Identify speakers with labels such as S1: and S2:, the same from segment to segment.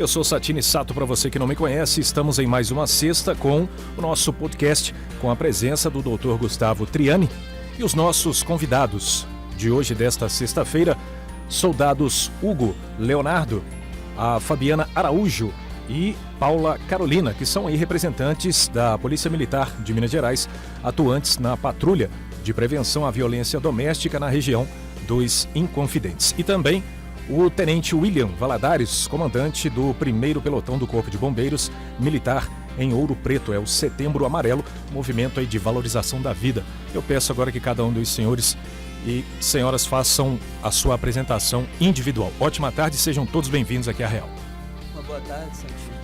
S1: Eu sou Satini Sato, para você que não me conhece, estamos em mais uma sexta com o nosso podcast, com a presença do Dr. Gustavo Triani e os nossos convidados de hoje, desta sexta-feira, soldados Hugo Leonardo, a Fabiana Araújo e Paula Carolina, que são aí representantes da Polícia Militar de Minas Gerais, atuantes na patrulha de prevenção à violência doméstica na região dos Inconfidentes. E também o Tenente William Valadares, comandante do 1º Pelotão do Corpo de Bombeiros Militar em Ouro Preto. É o Setembro Amarelo, movimento aí de valorização da vida. Eu peço agora que cada um dos senhores e senhoras façam a sua apresentação individual. Ótima tarde, sejam todos bem-vindos aqui à Real.
S2: Uma boa tarde, Santinho.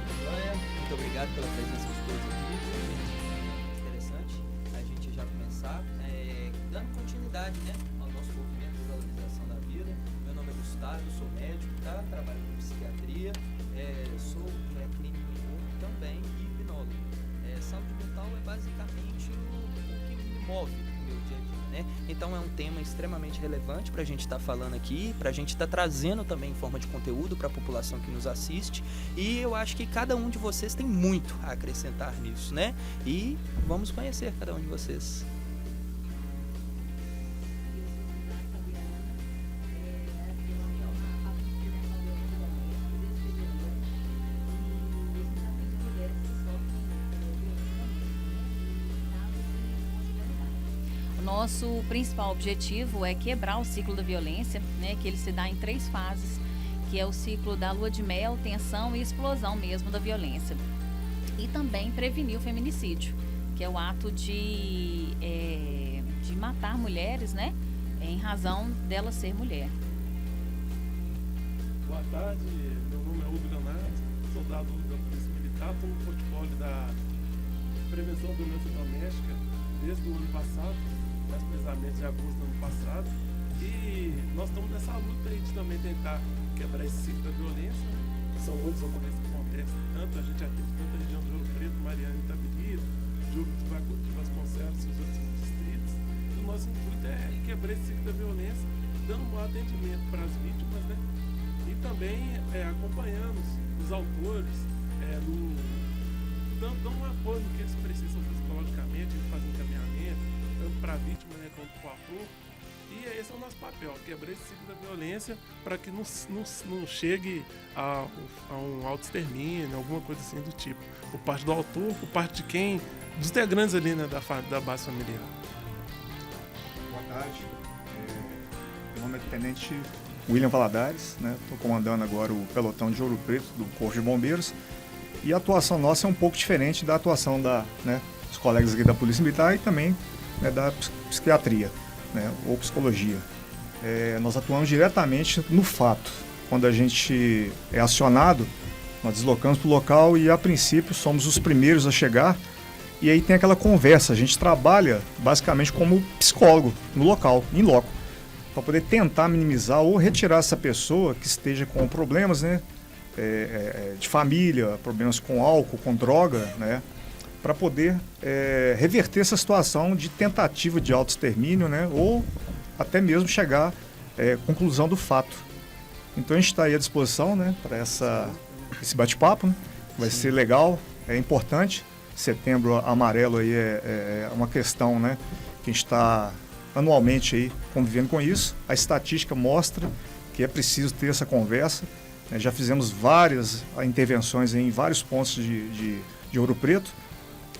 S2: Muito obrigado pela presença de todos aqui. Interessante a gente já começar dando continuidade, né, ao nosso movimento de valorização da vida. Meu nome é Gustavo, sou médico, tá? Trabalho com psiquiatria, sou clínico em corpo também e hipnólogo. Saúde mental é basicamente o que me move no meu dia a dia, né? Então é um tema extremamente relevante para a gente estar falando aqui, para a gente estar trazendo também em forma de conteúdo para a população que nos assiste, e eu acho que cada um de vocês tem muito a acrescentar nisso, né? E vamos conhecer cada um de vocês.
S3: Nosso principal objetivo é quebrar o ciclo da violência, né, que ele se dá em 3 fases, que é o ciclo da lua de mel, tensão e explosão mesmo da violência. E também prevenir o feminicídio, que é o ato de matar mulheres, né, em razão dela ser mulher.
S4: Boa tarde, meu nome é Hugo Leonardo, soldado da Polícia Militar, estou no portfólio da prevenção da violência doméstica desde o ano passado, mais precisamente de agosto do ano passado, e nós estamos nessa luta aí de também tentar quebrar esse ciclo da violência, né? São muitas ocorrências que acontecem, tanto a gente atende tanto a região de Ouro Preto, Mariana e Itabirito, Júlio de Vasconcelos e os outros distritos. E o nosso intuito é quebrar esse ciclo da violência, dando um bom atendimento para as vítimas, né? E também acompanhando os autores, dando um apoio no que eles precisam psicologicamente, fazer encaminhamento, tanto para a vítima, né, quanto para o ator. E esse é o nosso papel, quebrar esse ciclo da violência para que não chegue a um autoextermínio, alguma coisa assim do tipo. Por parte do autor, por parte de quem, dos integrantes ali, né, da base familiar.
S5: Boa tarde, meu nome é Tenente William Valadares, né? Estou comandando agora o pelotão de Ouro Preto do Corpo de Bombeiros. E a atuação nossa é um pouco diferente da atuação dos colegas aqui da Polícia Militar e também, né, da psiquiatria, né, ou psicologia. Nós atuamos diretamente no fato. Quando a gente é acionado, nós deslocamos para o local e, a princípio, somos os primeiros a chegar. E aí tem aquela conversa. A gente trabalha basicamente como psicólogo no local, em loco, para poder tentar minimizar ou retirar essa pessoa que esteja com problemas, né, de família, problemas com álcool, com droga, né, para poder reverter essa situação de tentativa de autoextermínio, né, ou até mesmo chegar à conclusão do fato. Então a gente está aí à disposição, né, para esse bate-papo, né, vai ser legal, é importante. Setembro Amarelo aí é uma questão, né, que a gente está anualmente aí convivendo com isso. A estatística mostra que é preciso ter essa conversa. Já fizemos várias intervenções em vários pontos de Ouro Preto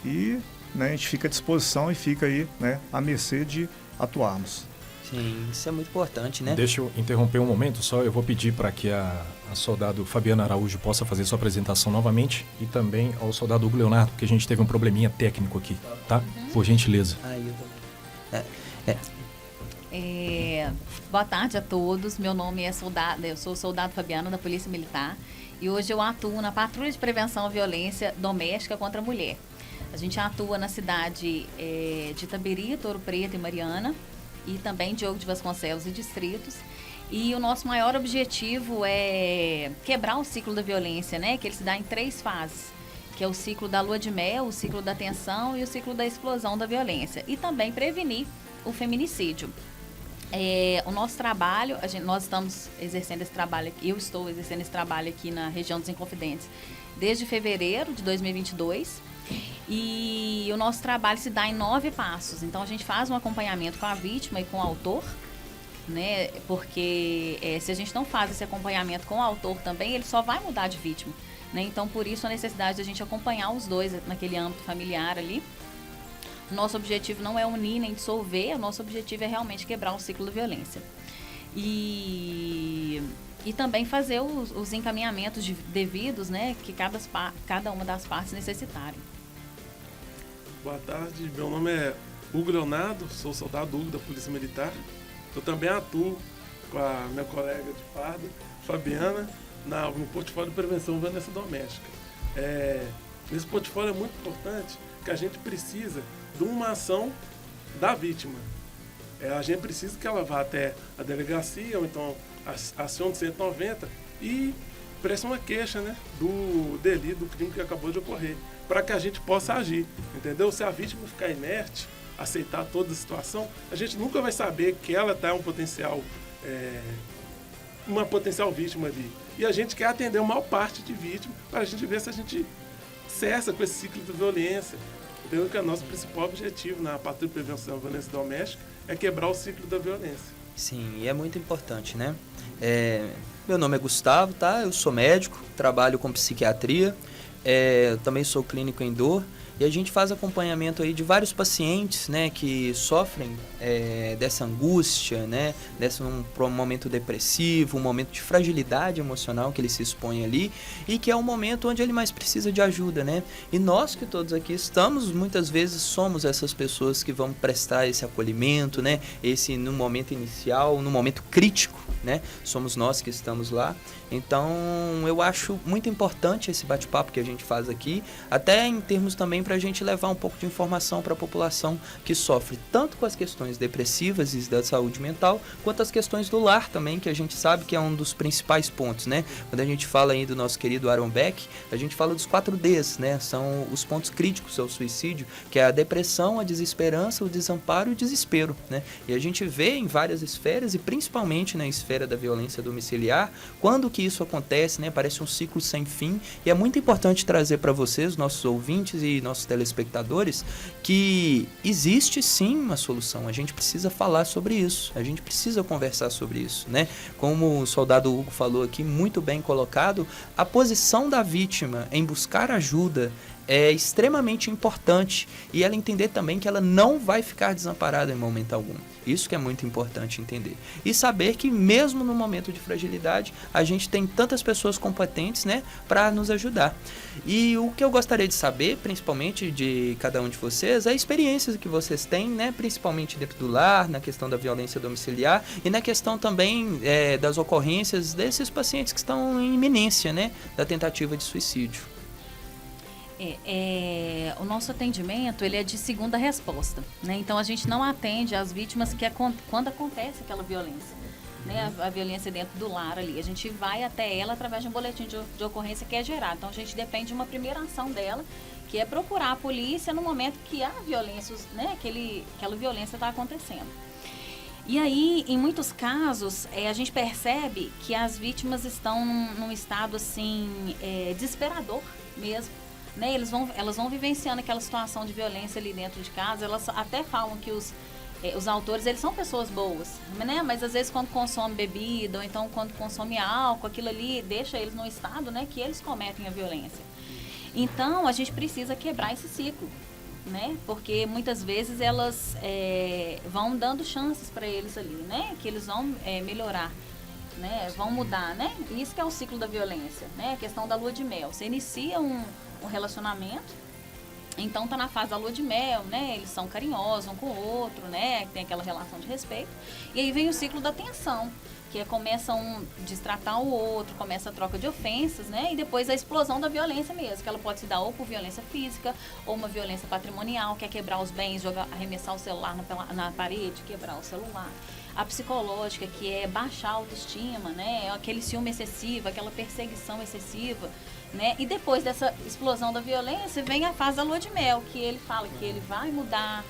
S5: e, né, a gente fica à disposição e fica aí, né, à mercê de atuarmos.
S2: Sim, isso é muito importante, né?
S1: Deixa eu interromper um momento só, eu vou pedir para que a soldado Fabiana Araújo possa fazer sua apresentação novamente e também ao soldado Hugo Leonardo, porque a gente teve um probleminha técnico aqui, tá? Por gentileza.
S3: Boa tarde a todos, meu nome é eu sou soldado Fabiana da Polícia Militar e hoje eu atuo na Patrulha de Prevenção à Violência Doméstica contra a Mulher. A gente atua na cidade de Itabirito, Ouro Preto e Mariana e também Diogo de Vasconcelos e distritos. E o nosso maior objetivo é quebrar o ciclo da violência, né? Que ele se dá em 3 fases, que é o ciclo da lua de mel, o ciclo da tensão e o ciclo da explosão da violência. E também prevenir o feminicídio. O nosso trabalho, nós estamos exercendo esse trabalho, eu estou exercendo esse trabalho aqui na região dos Inconfidentes desde fevereiro de 2022, e o nosso trabalho se dá em 9 passos. Então a gente faz um acompanhamento com a vítima e com o autor, né? Porque se a gente não faz esse acompanhamento com o autor também, ele só vai mudar de vítima, né? Então por isso a necessidade de a gente acompanhar os dois naquele âmbito familiar ali. Nosso objetivo não é unir nem dissolver, o nosso objetivo é realmente quebrar o ciclo da violência. E também fazer os encaminhamentos devidos, né, que cada uma das partes necessitarem.
S4: Boa tarde, meu nome é Hugo Leonardo, sou soldado Hugo da Polícia Militar. Eu também atuo com a minha colega de farda, Fabiana, no portfólio de prevenção de violência doméstica. Nesse portfólio é muito importante que a gente precisa de uma ação da vítima. A gente precisa que ela vá até a delegacia, ou então acione 190 e preste uma queixa, né, do delito, do crime que acabou de ocorrer, para que a gente possa agir, entendeu? Se a vítima ficar inerte, aceitar toda a situação, a gente nunca vai saber que ela está uma potencial vítima ali. E a gente quer atender a maior parte de vítima para a gente ver se a gente cessa com esse ciclo de violência. Entendeu? Que o nosso principal objetivo na Patrulha de Prevenção da Violência Doméstica é quebrar o ciclo da violência.
S2: Sim, e é muito importante, né? Meu nome é Gustavo, tá? Eu sou médico, trabalho com psiquiatria, também sou clínico em dor, e a gente faz acompanhamento aí de vários pacientes, né, que sofrem dessa angústia, né, desse um momento depressivo, um momento de fragilidade emocional que ele se expõe ali, e que é um momento onde ele mais precisa de ajuda, né? E nós que todos aqui estamos, muitas vezes somos essas pessoas que vão prestar esse acolhimento, né, no momento inicial, no momento crítico, né? Somos nós que estamos lá. Então, eu acho muito importante esse bate-papo que a gente faz aqui, até em termos também para a gente levar um pouco de informação para a população que sofre tanto com as questões depressivas e da saúde mental, quanto as questões do lar também, que a gente sabe que é um dos principais pontos, né? Quando a gente fala aí do nosso querido Aaron Beck, a gente fala dos 4Ds, né? São os pontos críticos ao suicídio, que é a depressão, a desesperança, o desamparo e o desespero, né? E a gente vê em várias esferas, e principalmente na esfera da violência domiciliar, quando que isso acontece, né? Parece um ciclo sem fim, e é muito importante trazer para vocês, nossos ouvintes e nossos telespectadores, que existe sim uma solução. A gente precisa falar sobre isso, a gente precisa conversar sobre isso, né? Como o soldado Hugo falou aqui, muito bem colocado, a posição da vítima em buscar ajuda é extremamente importante, e ela entender também que ela não vai ficar desamparada em momento algum. Isso que é muito importante entender. E saber que mesmo no momento de fragilidade, a gente tem tantas pessoas competentes, né, para nos ajudar. E o que eu gostaria de saber, principalmente de cada um de vocês, é a experiência que vocês têm, né, principalmente dentro do lar, na questão da violência domiciliar e na questão também das ocorrências desses pacientes que estão em iminência, né, da tentativa de suicídio.
S3: O nosso atendimento, ele é de segunda resposta, né? Então a gente não atende as vítimas quando acontece aquela violência, né? A violência dentro do lar ali. A gente vai até ela através de um boletim de ocorrência que é gerado. Então a gente depende de uma primeira ação dela, que é procurar a polícia no momento que há violência, né? Aquela violência está acontecendo. E aí, em muitos casos, a gente percebe que as vítimas estão num estado assim, desesperador mesmo. Né, elas vão vivenciando aquela situação de violência ali dentro de casa. Elas até falam que os autores, eles são pessoas boas, né? Mas às vezes quando consome bebida ou então quando consome álcool, aquilo ali deixa eles num estado, né, que eles cometem a violência. Então a gente precisa quebrar esse ciclo, né? Porque muitas vezes elas vão dando chances para eles ali, né? Que eles vão melhorar, né? Vão mudar, né? Isso que é o ciclo da violência, né? A questão da lua de mel. Você inicia um relacionamento, então tá na fase da lua de mel, né? Eles são carinhosos um com o outro, né? Tem aquela relação de respeito. E aí vem o ciclo da tensão, que começa um destratar o outro, começa a troca de ofensas, né? E depois a explosão da violência mesmo, que ela pode se dar ou por violência física ou uma violência patrimonial, que é quebrar os bens, arremessar o celular na parede, quebrar o celular. A psicológica, que é baixar a autoestima, né? Aquele ciúme excessivo, aquela perseguição excessiva, né? E depois dessa explosão da violência vem a fase da lua de mel, que ele fala que ele vai mudar,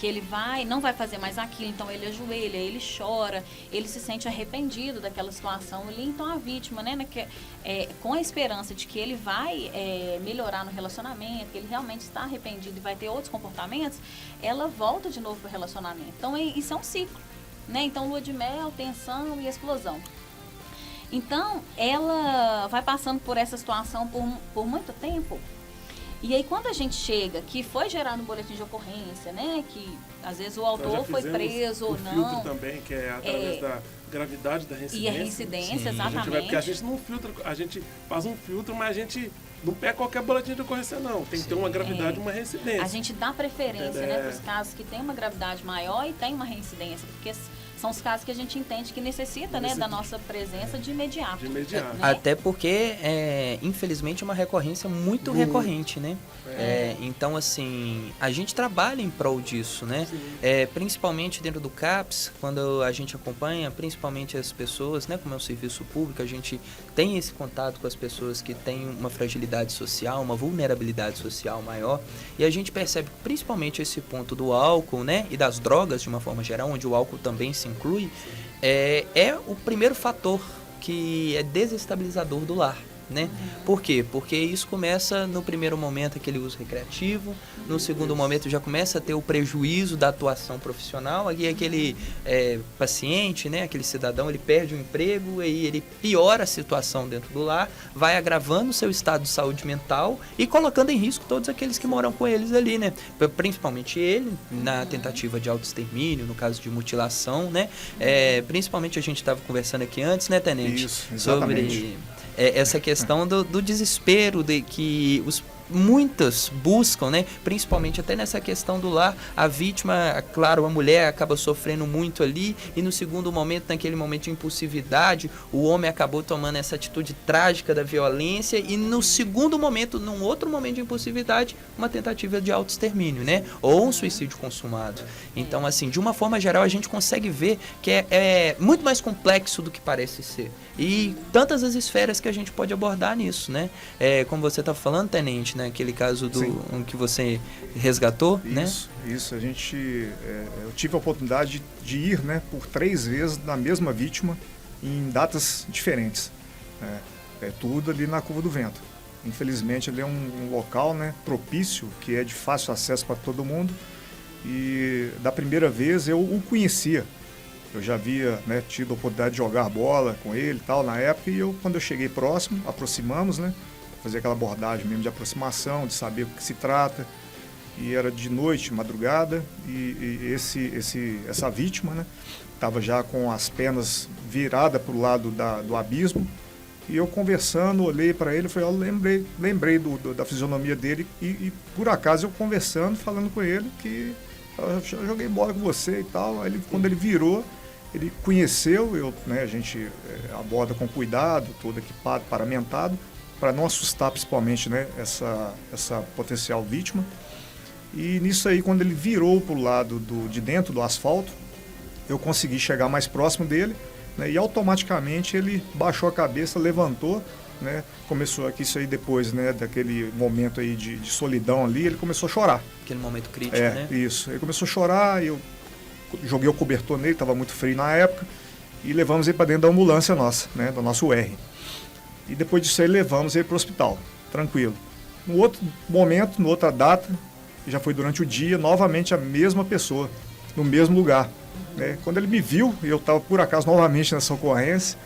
S3: que ele não vai fazer mais aquilo, então ele ajoelha, ele chora, ele se sente arrependido daquela situação ali. Então a vítima, né, com a esperança de que ele vai melhorar no relacionamento, que ele realmente está arrependido e vai ter outros comportamentos, ela volta de novo para o relacionamento. Então isso é um ciclo, né? Então lua de mel, tensão e explosão. Então ela vai passando por essa situação por muito tempo. E aí quando a gente chega, que foi gerado um boletim de ocorrência, né, que às vezes o autor foi preso ou não.
S4: O filtro também, que é através da gravidade da reincidência.
S3: E a reincidência, exatamente.
S4: Porque a gente não filtra, a gente faz um filtro, mas a gente não pega qualquer boletim de ocorrência, não. Tem que ter uma gravidade e uma reincidência.
S3: A gente dá preferência, né, para os casos que tem uma gravidade maior e tem uma reincidência, porque são os casos que a gente entende que necessita, né, da nossa presença de imediato. De imediato.
S2: Né? Até porque, infelizmente, é uma recorrência muito recorrente, né? Então, assim, a gente trabalha em prol disso, né? Principalmente dentro do CAPS, quando a gente acompanha, principalmente as pessoas, né, como é um serviço público, a gente tem esse contato com as pessoas que têm uma fragilidade social, uma vulnerabilidade social maior, e a gente percebe principalmente esse ponto do álcool, né, e das drogas de uma forma geral, onde o álcool também se inclui, é o primeiro fator que é desestabilizador do lar, né? Por quê? Porque isso começa no primeiro momento aquele uso recreativo, no segundo momento já começa a ter o prejuízo da atuação profissional, aí aquele paciente, né, aquele cidadão, ele perde o emprego, aí ele piora a situação dentro do lar, vai agravando o seu estado de saúde mental e colocando em risco todos aqueles que moram com eles ali, né? Principalmente ele, na tentativa de autoextermínio, no caso de mutilação, né? Principalmente a gente estava conversando aqui antes, né, Tenente?
S5: Isso, exatamente.
S2: Sobre essa questão do desespero de que muitas buscam, né? Principalmente até nessa questão do lar, a vítima, claro, a mulher acaba sofrendo muito ali, e no segundo momento, naquele momento de impulsividade, o homem acabou tomando essa atitude trágica da violência, e no segundo momento, num outro momento de impulsividade, uma tentativa de autoextermínio, né? Ou um suicídio consumado. Então, assim, de uma forma geral, a gente consegue ver que é muito mais complexo do que parece ser. E tantas as esferas que a gente pode abordar nisso, né? Como você está falando, Tenente, né? Aquele caso que você resgatou, né?
S5: Isso. Eu tive a oportunidade de ir, né, por 3 vezes na mesma vítima em datas diferentes. Tudo ali na Curva do Vento. Infelizmente, ele é um local, né, propício, que é de fácil acesso para todo mundo. E da primeira vez eu o conhecia. Eu já havia, né, tido a oportunidade de jogar bola com ele e tal na época, e quando eu cheguei próximo, aproximamos, né, fazer aquela abordagem mesmo de aproximação, de saber o que se trata. E era de noite, madrugada, e essa vítima, né, estava já com as pernas viradas para o lado do abismo. E eu conversando, olhei para ele e falei, lembrei da fisionomia dele, e por acaso eu conversando, falando com ele que eu joguei bola com você e tal. Aí quando ele virou, ele conheceu, a gente aborda com cuidado, todo equipado, paramentado, para não assustar principalmente, né, essa potencial vítima. E nisso aí, quando ele virou para o lado de dentro do asfalto, eu consegui chegar mais próximo dele, né, e automaticamente ele baixou a cabeça, levantou, né, começou aqui isso aí depois, né, daquele momento aí de solidão ali, ele começou a chorar.
S2: Aquele momento crítico, né?
S5: Isso. Ele começou a chorar, e eu joguei o cobertor nele, estava muito frio na época, e levamos ele para dentro da ambulância nossa, né, do nosso UR. E depois disso aí levamos ele para o hospital, tranquilo. No outro momento, na outra data, já foi durante o dia, novamente a mesma pessoa, no mesmo lugar. Né? Quando ele me viu, eu estava por acaso novamente nessa ocorrência,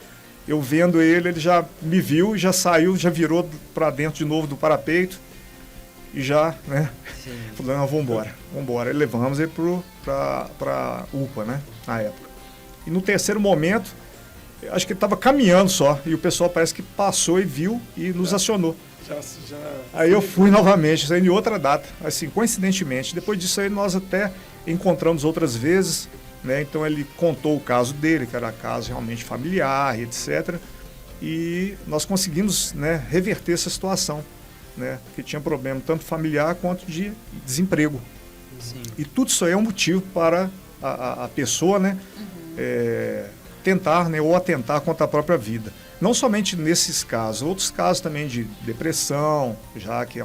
S5: eu vendo ele já me viu, já saiu, já virou para dentro de novo do parapeito, e já, né, falando, vamos embora. E levamos ele para UPA, né, na época. E no terceiro momento, acho que ele estava caminhando só, e o pessoal parece que passou e viu e nos acionou. Aí eu fui novamente, isso aí em outra data, assim, coincidentemente. Depois disso aí nós até encontramos outras vezes, né? Então ele contou o caso dele, que era caso realmente familiar, etc. E nós conseguimos, né, reverter essa situação, né? Que tinha problema tanto familiar quanto de desemprego.
S2: Sim.
S5: E tudo isso aí é um motivo para a pessoa, né, tentar, né, ou atentar contra a própria vida. Não somente nesses casos, outros casos também de depressão, já que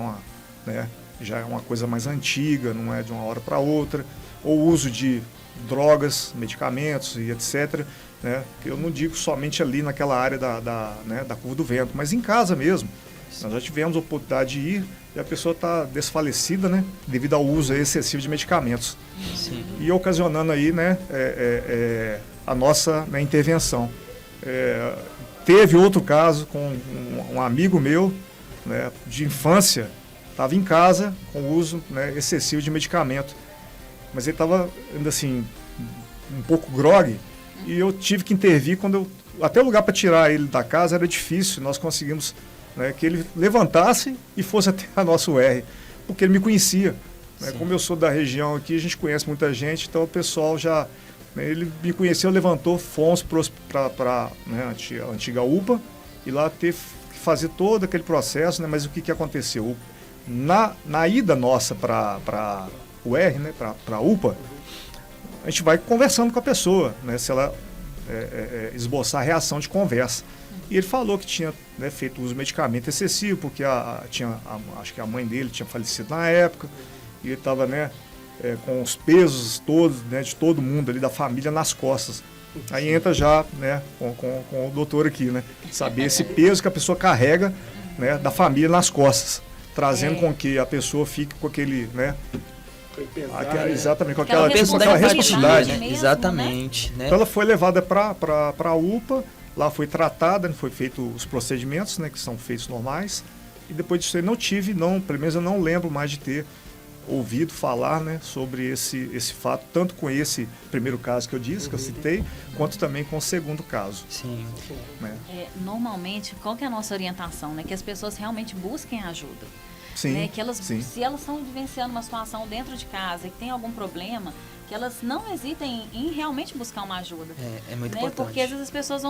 S5: já é uma coisa mais antiga, não é de uma hora para outra. ou uso de drogas, medicamentos e etc. Né? Eu não digo somente ali naquela área né, da Curva do Vento, mas em casa mesmo. Nós já tivemos a oportunidade de ir e a pessoa está desfalecida, né, devido ao uso excessivo de medicamentos.
S2: Sim.
S5: E ocasionando aí, né, a nossa, né, intervenção. Teve outro caso com um amigo meu, né, de infância, estava em casa com o uso, né, excessivo de medicamento. Mas ele estava, ainda assim, um pouco grogue, e eu tive que intervir até o lugar para tirar ele da casa era difícil, nós conseguimos, né, que ele levantasse e fosse até a nossa UR, porque ele me conhecia. Né, como eu sou da região aqui, a gente conhece muita gente, então o pessoal já... Né, ele me conheceu, levantou, fomos para né, a antiga UPA, e lá teve que fazer todo aquele processo, né, mas o que aconteceu? Na ida nossa para UR, né, para a UPA, a gente vai conversando com a pessoa, né, se ela esboçar a reação de conversa. E ele falou que tinha, né, feito uso de medicamento excessivo, porque acho que a mãe dele tinha falecido na época, e ele estava, né, com os pesos todos, né, de todo mundo ali, da família, nas costas. Aí entra já, né, com o doutor aqui, né, saber esse peso que a pessoa carrega, né, da família nas costas, trazendo com que a pessoa fique com aquele, né, exatamente, com aquela responsabilidade.
S3: Mesmo,
S2: exatamente. Né?
S5: Então ela foi levada para a UPA, lá foi tratada, foi feito os procedimentos, né, que são feitos normais, e depois disso aí pelo menos eu não lembro mais de ter ouvido falar, né, sobre esse fato, tanto com esse primeiro caso que eu disse, que eu citei, quanto também com o segundo caso.
S2: Sim.
S5: Né?
S3: Normalmente, qual que é a nossa orientação? Né? Que as pessoas realmente busquem ajuda.
S5: Sim,
S3: Né? Que elas,
S5: sim.
S3: se elas estão vivenciando uma situação dentro de casa e que tem algum problema, que elas não hesitem em realmente buscar uma ajuda.
S2: É muito
S3: né?
S2: importante.
S3: Porque às vezes as pessoas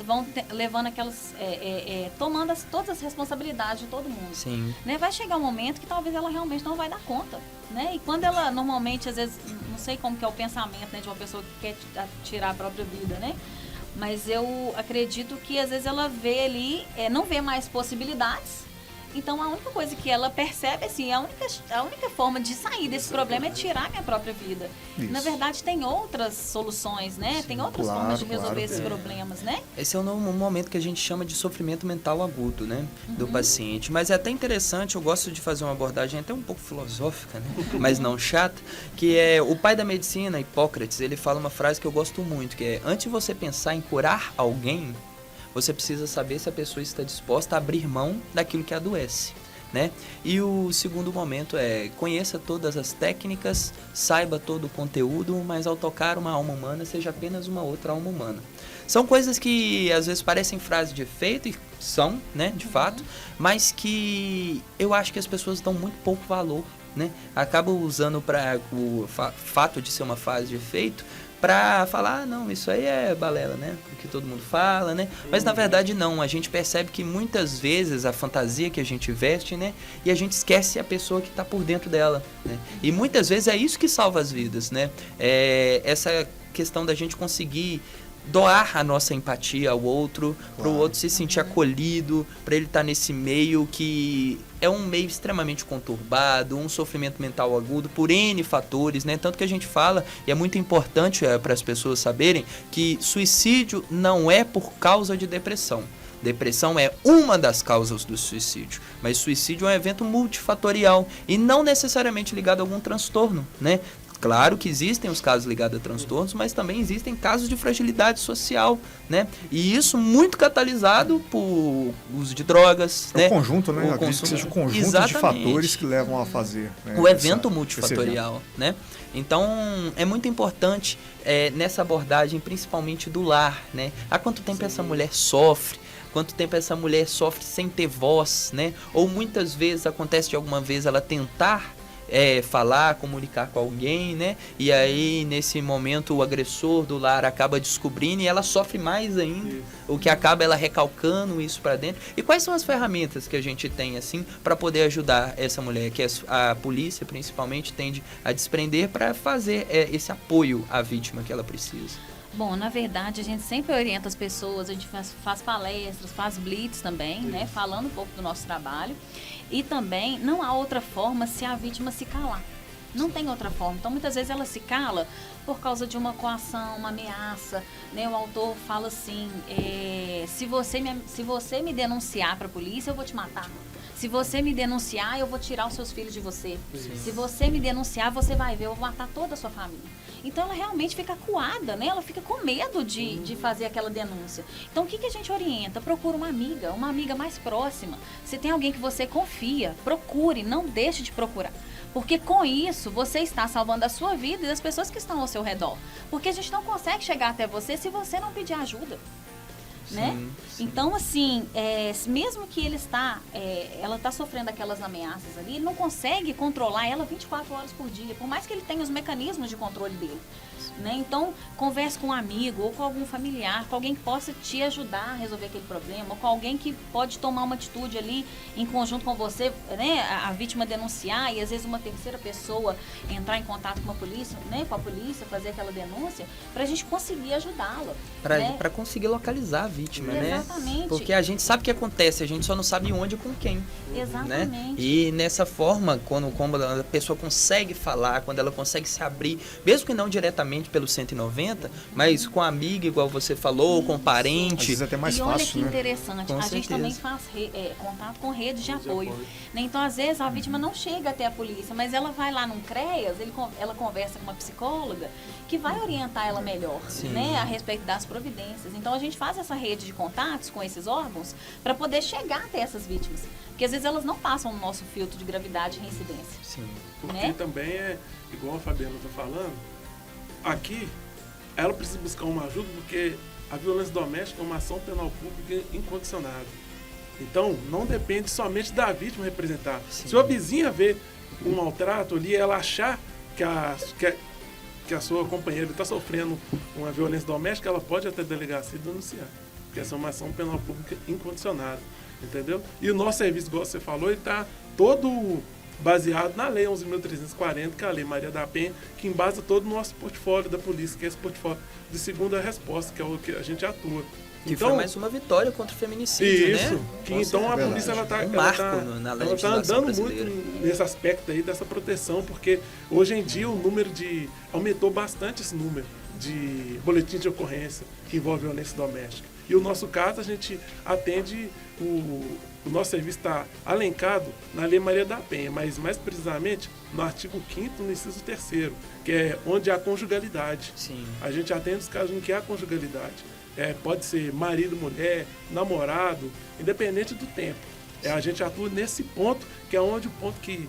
S3: vão levando aquelas... tomando todas as responsabilidades de todo mundo.
S2: Sim.
S3: Né? Vai chegar um momento que talvez ela realmente não vai dar conta. Né? E quando ela normalmente, às vezes, não sei como que é o pensamento, né, de uma pessoa que quer tirar a própria vida, né? Mas eu acredito que às vezes ela vê ali, não vê mais possibilidades. Então, a única coisa que ela percebe, assim, a única forma de sair desse problema é tirar minha própria vida.
S5: Isso.
S3: Na verdade, tem outras soluções, né? Tem outras formas de resolver esses problemas, né?
S2: Esse é um momento que a gente chama de sofrimento mental agudo, né? Do paciente. Mas é até interessante, eu gosto de fazer uma abordagem até um pouco filosófica, né? Mas não chata, que é o pai da medicina, Hipócrates, ele fala uma frase que eu gosto muito, que é: antes de você pensar em curar alguém, você precisa saber se a pessoa está disposta a abrir mão daquilo que adoece, né? E o segundo momento é: conheça todas as técnicas, saiba todo o conteúdo, mas ao tocar uma alma humana, seja apenas uma outra alma humana. São coisas que às vezes parecem frases de efeito, e são, né, de fato, mas que eu acho que as pessoas dão muito pouco valor, né? Acabam usando para o fato de ser uma frase de efeito para falar, não, isso aí é balela, né? O que todo mundo fala, né? Mas na verdade não, a gente percebe que muitas vezes a fantasia que a gente veste, né? E a gente esquece a pessoa que está por dentro dela, né? E muitas vezes é isso que salva as vidas, né? Essa questão da gente conseguir doar a nossa empatia ao outro, para o outro se sentir acolhido, para ele estar nesse meio que é um meio extremamente conturbado, um sofrimento mental agudo por N fatores, né? Tanto que a gente fala, e é muito importante para as pessoas saberem, que suicídio não é por causa de depressão. Depressão é uma das causas do suicídio, mas suicídio é um evento multifatorial e não necessariamente ligado a algum transtorno, né? Claro que existem os casos ligados a transtornos, mas também existem casos de fragilidade social, né? E isso muito catalisado por uso de drogas, né?
S5: O conjunto, né?
S2: O
S5: Acredito que seja um conjunto
S2: Exatamente.
S5: de fatores que levam a fazer, né,
S2: o evento multifatorial, né? Então, é muito importante nessa abordagem, principalmente do lar, né? Há quanto tempo essa mulher sofre? Quanto tempo essa mulher sofre sem ter voz, né? Ou muitas vezes acontece de alguma vez ela tentar falar, comunicar com alguém, né? E aí, nesse momento, o agressor do lar acaba descobrindo e ela sofre mais ainda, o que acaba ela recalcando isso para dentro. E quais são as ferramentas que a gente tem, assim, para poder ajudar essa mulher, que a polícia, principalmente, tende a desprender para fazer esse apoio à vítima que ela precisa?
S3: Bom, na verdade, a gente sempre orienta as pessoas, a gente faz palestras, faz blitz também, né? Falando um pouco do nosso trabalho. E também não há outra forma se a vítima se calar. Não tem outra forma. Então, muitas vezes ela se cala por causa de uma coação, uma ameaça, né? O autor fala assim, se você me denunciar para a polícia, eu vou te matar. Se você me denunciar, eu vou tirar os seus filhos de você. Sim. Se você me denunciar, você vai ver, eu vou matar toda a sua família. Então, ela realmente fica acuada, né? Ela fica com medo de fazer aquela denúncia. Então, o que a gente orienta? Procura uma amiga mais próxima. Se tem alguém que você confia, procure, não deixe de procurar. Porque com isso, você está salvando a sua vida e das pessoas que estão ao seu redor. Porque a gente não consegue chegar até você se você não pedir ajuda. Né? Sim. Então, assim, mesmo que ela está sofrendo aquelas ameaças ali, ele não consegue controlar ela 24 horas por dia, por mais que ele tenha os mecanismos de controle dele. Né? Então, converse com um amigo ou com algum familiar, com alguém que possa te ajudar a resolver aquele problema, ou com alguém que pode tomar uma atitude ali em conjunto com você, né? A vítima denunciar e às vezes uma terceira pessoa entrar em contato com a polícia, né? Com a polícia, fazer aquela denúncia, para a gente conseguir ajudá-la.
S2: Para conseguir localizar a vítima, né?
S3: Exatamente.
S2: Porque a gente sabe o que acontece, a gente só não sabe onde e com quem.
S3: Exatamente.
S2: Né? E nessa forma, quando a pessoa consegue falar, quando ela consegue se abrir, mesmo que não diretamente pelo 190, mas com amiga, igual você falou, com parente.
S5: Às vezes é até mais fácil,
S3: olha que interessante,
S2: Com
S3: a gente
S2: certeza.
S3: também faz contato com redes de apoio. Né? Então, às vezes, a vítima não chega até a polícia, mas ela vai lá num CREAS, ela conversa com uma psicóloga que vai orientar ela melhor, né, a respeito das providências. Então, a gente faz essa rede de contatos com esses órgãos para poder chegar até essas vítimas. Porque, às vezes, elas não passam no nosso filtro de gravidade e reincidência.
S4: Sim, porque
S3: né?
S4: também igual a Fabiana está falando, aqui ela precisa buscar uma ajuda porque a violência doméstica é uma ação penal pública incondicionada. Então, não depende somente da vítima representar. Sim. Se a vizinha vê um maltrato ali, ela achar que a sua companheira está sofrendo uma violência doméstica, ela pode até delegacia denunciar. Porque essa é uma ação penal pública incondicionada. Entendeu? E o nosso serviço, igual você falou, ele está todo baseado na Lei 11.340, que é a Lei Maria da Penha, que embasa todo o nosso portfólio da polícia, que é esse portfólio de segunda resposta, que é o que a gente atua.
S2: Que então, foi mais uma vitória contra o feminicídio,
S4: isso,
S2: né?
S4: Que então a polícia ela tá andando
S2: brasileira.
S4: Muito nesse aspecto aí dessa proteção, porque hoje em dia o número aumentou bastante esse número de boletim de ocorrência que envolve violência doméstica. E o nosso caso, a gente atende, o nosso serviço está alencado na Lei Maria da Penha, mas mais precisamente no artigo 5º, no inciso 3º, que é onde há conjugalidade.
S2: Sim.
S4: A gente atende os casos em que há conjugalidade. Pode ser marido, mulher, namorado, independente do tempo. A gente atua nesse ponto, que é onde o ponto que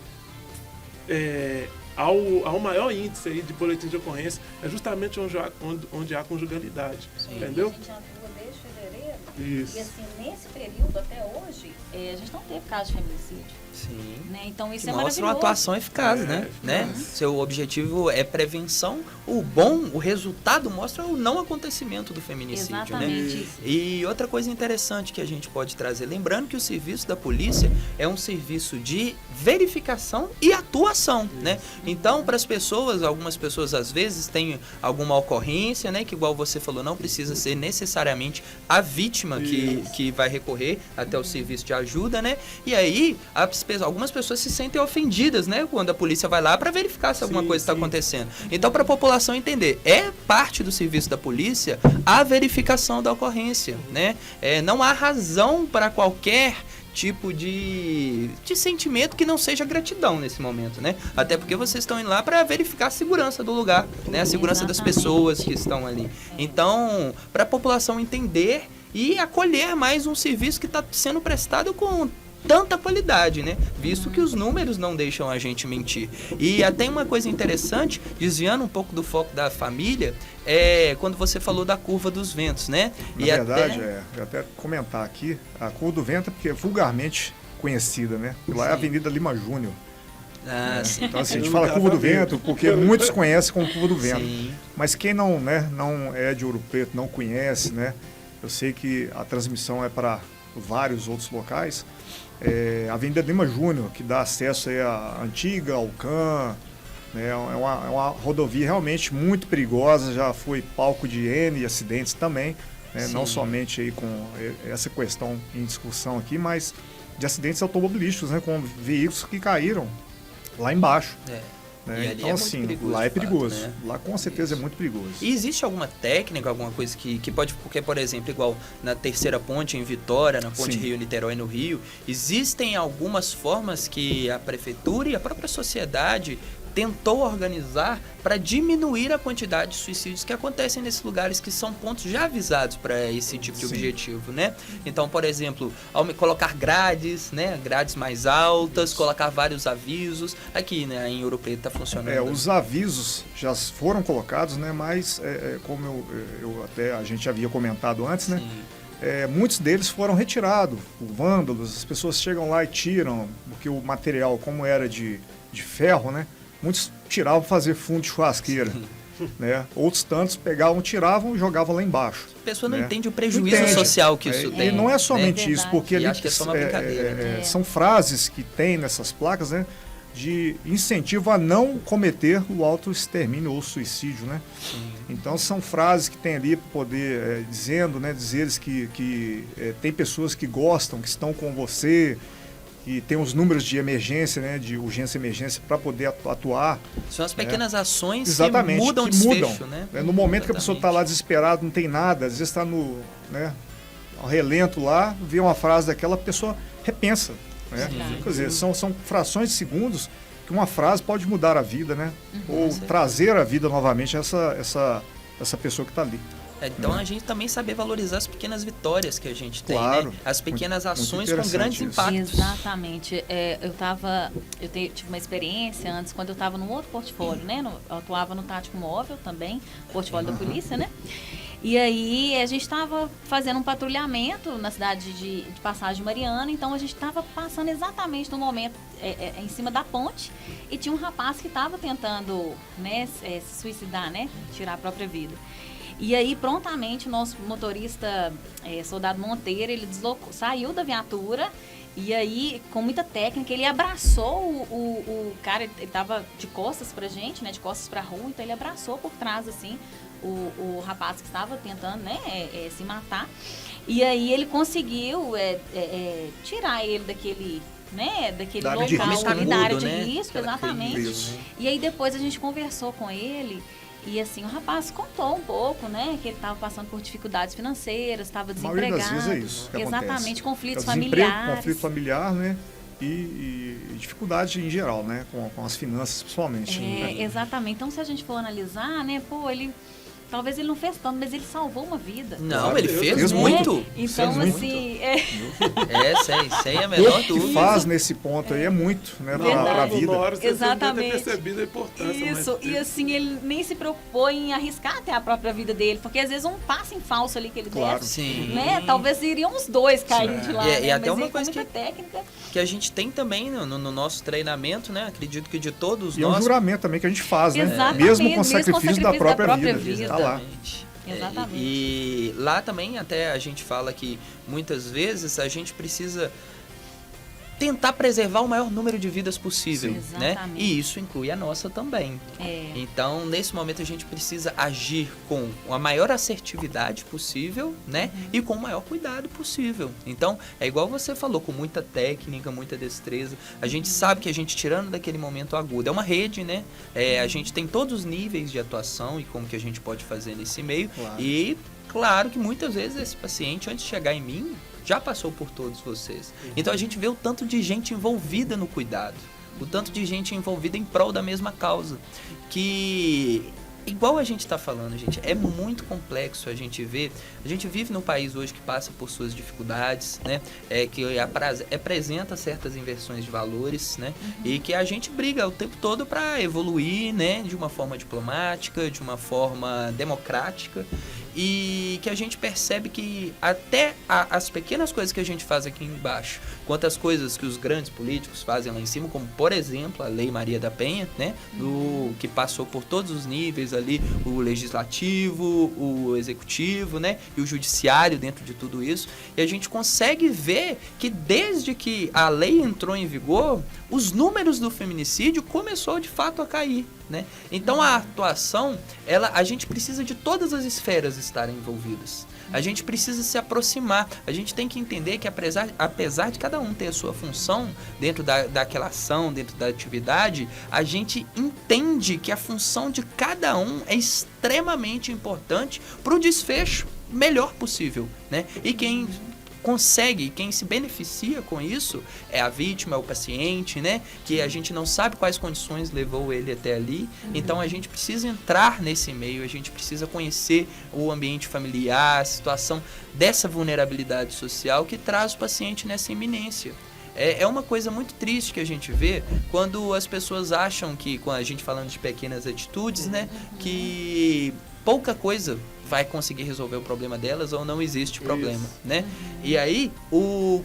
S4: há o maior índice aí de boletim de ocorrência, é justamente onde há conjugalidade.
S3: Sim.
S4: Entendeu?
S3: A gente atua desde fevereiro.
S4: Isso.
S3: E assim, nesse período até hoje, a gente não teve caso de feminicídio.
S2: Sim.
S3: Né? Então isso
S2: que
S3: é
S2: mostra
S3: maravilhoso.
S2: uma atuação eficaz, né? Seu objetivo é prevenção, o resultado mostra o não acontecimento do feminicídio.
S3: Exatamente.
S2: Né? E outra coisa interessante que a gente pode trazer, lembrando que o serviço da polícia é um serviço de verificação e atuação, né? Então, para as pessoas, algumas pessoas às vezes têm alguma ocorrência, né? Que igual você falou, não precisa ser necessariamente a vítima que vai recorrer até o serviço de ajuda, né? E aí, algumas pessoas se sentem ofendidas, né? Quando a polícia vai lá para verificar se alguma coisa está acontecendo. Então, para a população entender, é parte do serviço da polícia a verificação da ocorrência, né? Não há razão para qualquer tipo de sentimento que não seja gratidão nesse momento, né? Até porque vocês estão indo lá para verificar a segurança do lugar, né? A segurança das pessoas que estão ali. Então, para a população entender e acolher mais um serviço que está sendo prestado com tanta qualidade, né? Visto que os números não deixam a gente mentir. E até uma coisa interessante, desviando um pouco do foco da família, quando você falou da curva dos ventos, né?
S5: Na verdade, eu até comentar aqui, a curva do vento é porque é vulgarmente conhecida, né? Lá é a Avenida Lima Júnior. Então assim, a gente fala curva do vento porque muitos conhecem como curva do vento.
S2: Sim.
S5: Mas quem não é de Ouro Preto, não conhece, né? Eu sei que a transmissão é para vários outros locais. A Avenida Lima Júnior, que dá acesso aí à antiga, ao CAN, né? É uma rodovia realmente muito perigosa, já foi palco de N acidentes também, né? Não somente aí com essa questão em discussão aqui, mas de acidentes automobilísticos, né? Com veículos que caíram lá embaixo. Né?
S2: E ali
S5: Então,
S2: é muito
S5: assim,
S2: perigoso,
S5: lá é
S2: de fato,
S5: perigoso.
S2: né?
S5: Lá com certeza é muito perigoso.
S2: E existe alguma técnica, alguma coisa que pode... Porque, por exemplo, igual na Terceira Ponte em Vitória, na Ponte
S5: Sim.
S2: Rio-Niterói no Rio, existem algumas formas que a prefeitura e a própria sociedade tentou organizar para diminuir a quantidade de suicídios que acontecem nesses lugares que são pontos já avisados para esse tipo de
S5: Sim.
S2: objetivo, né? Então, por exemplo, colocar grades, né? Grades mais altas, colocar vários avisos. Aqui, né, em Ouro Preto está funcionando.
S5: Os avisos já foram colocados, né? Mas como a gente havia comentado antes, né?
S2: Sim.
S5: Muitos deles foram retirados por vândalos. As pessoas chegam lá e tiram, porque o material, como era de ferro, né? Muitos tiravam para fazer fundo de churrasqueira. Né? Outros tantos pegavam, tiravam e jogavam lá embaixo.
S2: A pessoa não
S5: né?
S2: entende o prejuízo social que isso tem.
S5: E não é somente
S3: né?
S5: isso, porque
S2: E
S5: ali
S2: acho que é só uma brincadeira, né?
S5: são frases que tem nessas placas, né? De incentivo a não cometer o autoextermínio ou suicídio, né?
S2: Sim.
S5: Então são frases que tem ali para poder dizendo, né? Dizeres que tem pessoas que gostam, que estão com você, que tem os números de emergência, né? De urgência e emergência para poder atuar.
S2: São as pequenas ações
S5: Exatamente,
S2: que mudam o desfecho, né?
S5: No momento que a pessoa está lá desesperada, não tem nada, às vezes está ao relento lá, vê uma frase daquela, a pessoa repensa. Né? Quer dizer, são frações de segundos que uma frase pode mudar a vida, né? Ou trazer à vida novamente essa pessoa que está ali.
S2: Então a gente também saber valorizar as pequenas vitórias que a gente tem,
S5: Claro,
S2: né? As pequenas
S5: muito
S2: ações com grandes
S5: interessante isso.
S2: impactos.
S3: Exatamente. Eu tive uma experiência antes, quando eu estava num outro portfólio, né? Eu atuava no Tático Móvel também, portfólio da polícia, né? E aí a gente estava fazendo um patrulhamento na cidade de Passagem Mariana, então a gente estava passando exatamente no momento em cima da ponte e tinha um rapaz que estava tentando, né, se suicidar, né? Tirar a própria vida. E aí, prontamente, o nosso motorista, Soldado Monteiro, ele saiu da viatura e aí, com muita técnica, ele abraçou o cara, ele estava de costas pra gente, né, de costas pra rua, então ele abraçou por trás, assim, o rapaz que estava tentando, né, se matar. E aí ele conseguiu tirar ele daquele
S5: Da área de
S3: local
S5: risco,
S3: ali,
S5: né?
S3: da área de
S2: Né?
S3: risco,
S2: Aquela
S3: exatamente.
S2: crise.
S3: E aí depois a gente conversou com ele e assim, o rapaz contou um pouco, né, que ele estava passando por dificuldades financeiras, estava
S5: A maioria
S3: desempregado.
S5: das vezes é isso que
S3: Exatamente,
S5: acontece.
S3: conflitos
S5: Desemprego,
S3: familiares.
S5: conflito familiar, né? E dificuldade em geral, né? Com as finanças, principalmente. né?
S3: Exatamente. Então, se a gente for analisar, né, talvez ele não fez tanto, mas ele salvou uma vida.
S2: Não,
S5: Claro,
S2: ele fez
S5: fez
S2: muito.
S5: muito.
S3: Então,
S5: Fez muito.
S3: assim,
S2: Sem a menor
S5: O que
S2: dúvida.
S5: faz nesse ponto aí é muito, né? Para a
S3: Verdade.
S5: vida.
S4: Na hora você
S3: Exatamente.
S4: não deve ter percebido a importância.
S3: isso, e assim, ele nem se preocupou em arriscar até a própria vida dele, porque às vezes um passo em falso ali que ele
S5: Claro.
S3: desse,
S2: Sim.
S3: né, talvez iriam os dois cair de lá,
S2: E
S3: né,
S2: até
S3: mas
S2: uma
S3: ele,
S2: coisa
S3: com muita técnica.
S2: Que a gente tem também no nosso treinamento, né? Acredito que de todos
S5: E é um
S2: nós.
S5: juramento também que a gente faz, né?
S3: Exatamente,
S5: Mesmo com o sacrifício da própria vida.
S3: vida.
S5: Tá lá.
S3: Exatamente.
S2: E lá também até a gente fala que muitas vezes a gente precisa tentar preservar o maior número de vidas possível,
S3: Sim.
S2: né?
S3: Exatamente.
S2: E isso inclui a nossa também. Então, nesse momento a gente precisa agir com a maior assertividade possível, né? E com o maior cuidado possível. Então, é igual você falou, com muita técnica, muita destreza. A gente sabe que a gente tirando daquele momento agudo, é uma rede, né? A gente tem todos os níveis de atuação e como que a gente pode fazer nesse meio.
S5: Claro.
S2: E, claro que muitas vezes esse paciente, antes de chegar em mim, já passou por todos vocês. Então a gente vê o tanto de gente envolvida no cuidado, o tanto de gente envolvida em prol da mesma causa, que, igual a gente está falando, gente, é muito complexo a gente vive num país hoje que passa por suas dificuldades, né, que apresenta certas inversões de valores, né, e que a gente briga o tempo todo para evoluir, né, de uma forma diplomática, de uma forma democrática, e que a gente percebe que até as pequenas coisas que a gente faz aqui embaixo, quanto as coisas que os grandes políticos fazem lá em cima, como por exemplo a Lei Maria da Penha, né, que passou por todos os níveis ali, o legislativo, o executivo, né, e o judiciário dentro de tudo isso, e a gente consegue ver que desde que a lei entrou em vigor, os números do feminicídio começou de fato a cair, né? Então a atuação, a gente precisa de todas as esferas estarem envolvidas. A gente precisa se aproximar. A gente tem que entender que apesar de cada um ter a sua função dentro daquela ação, dentro da atividade, a gente entende que a função de cada um é extremamente importante para o desfecho melhor possível, né? E quem consegue, quem se beneficia com isso é a vítima, é o paciente, né? Que a gente não sabe quais condições levou ele até ali. Então a gente precisa entrar nesse meio, a gente precisa conhecer o ambiente familiar, a situação dessa vulnerabilidade social que traz o paciente nessa iminência. É uma coisa muito triste que a gente vê quando as pessoas acham que, com a gente falando de pequenas atitudes, né? Que pouca coisa vai conseguir resolver o problema delas ou não existe problema, né? E aí,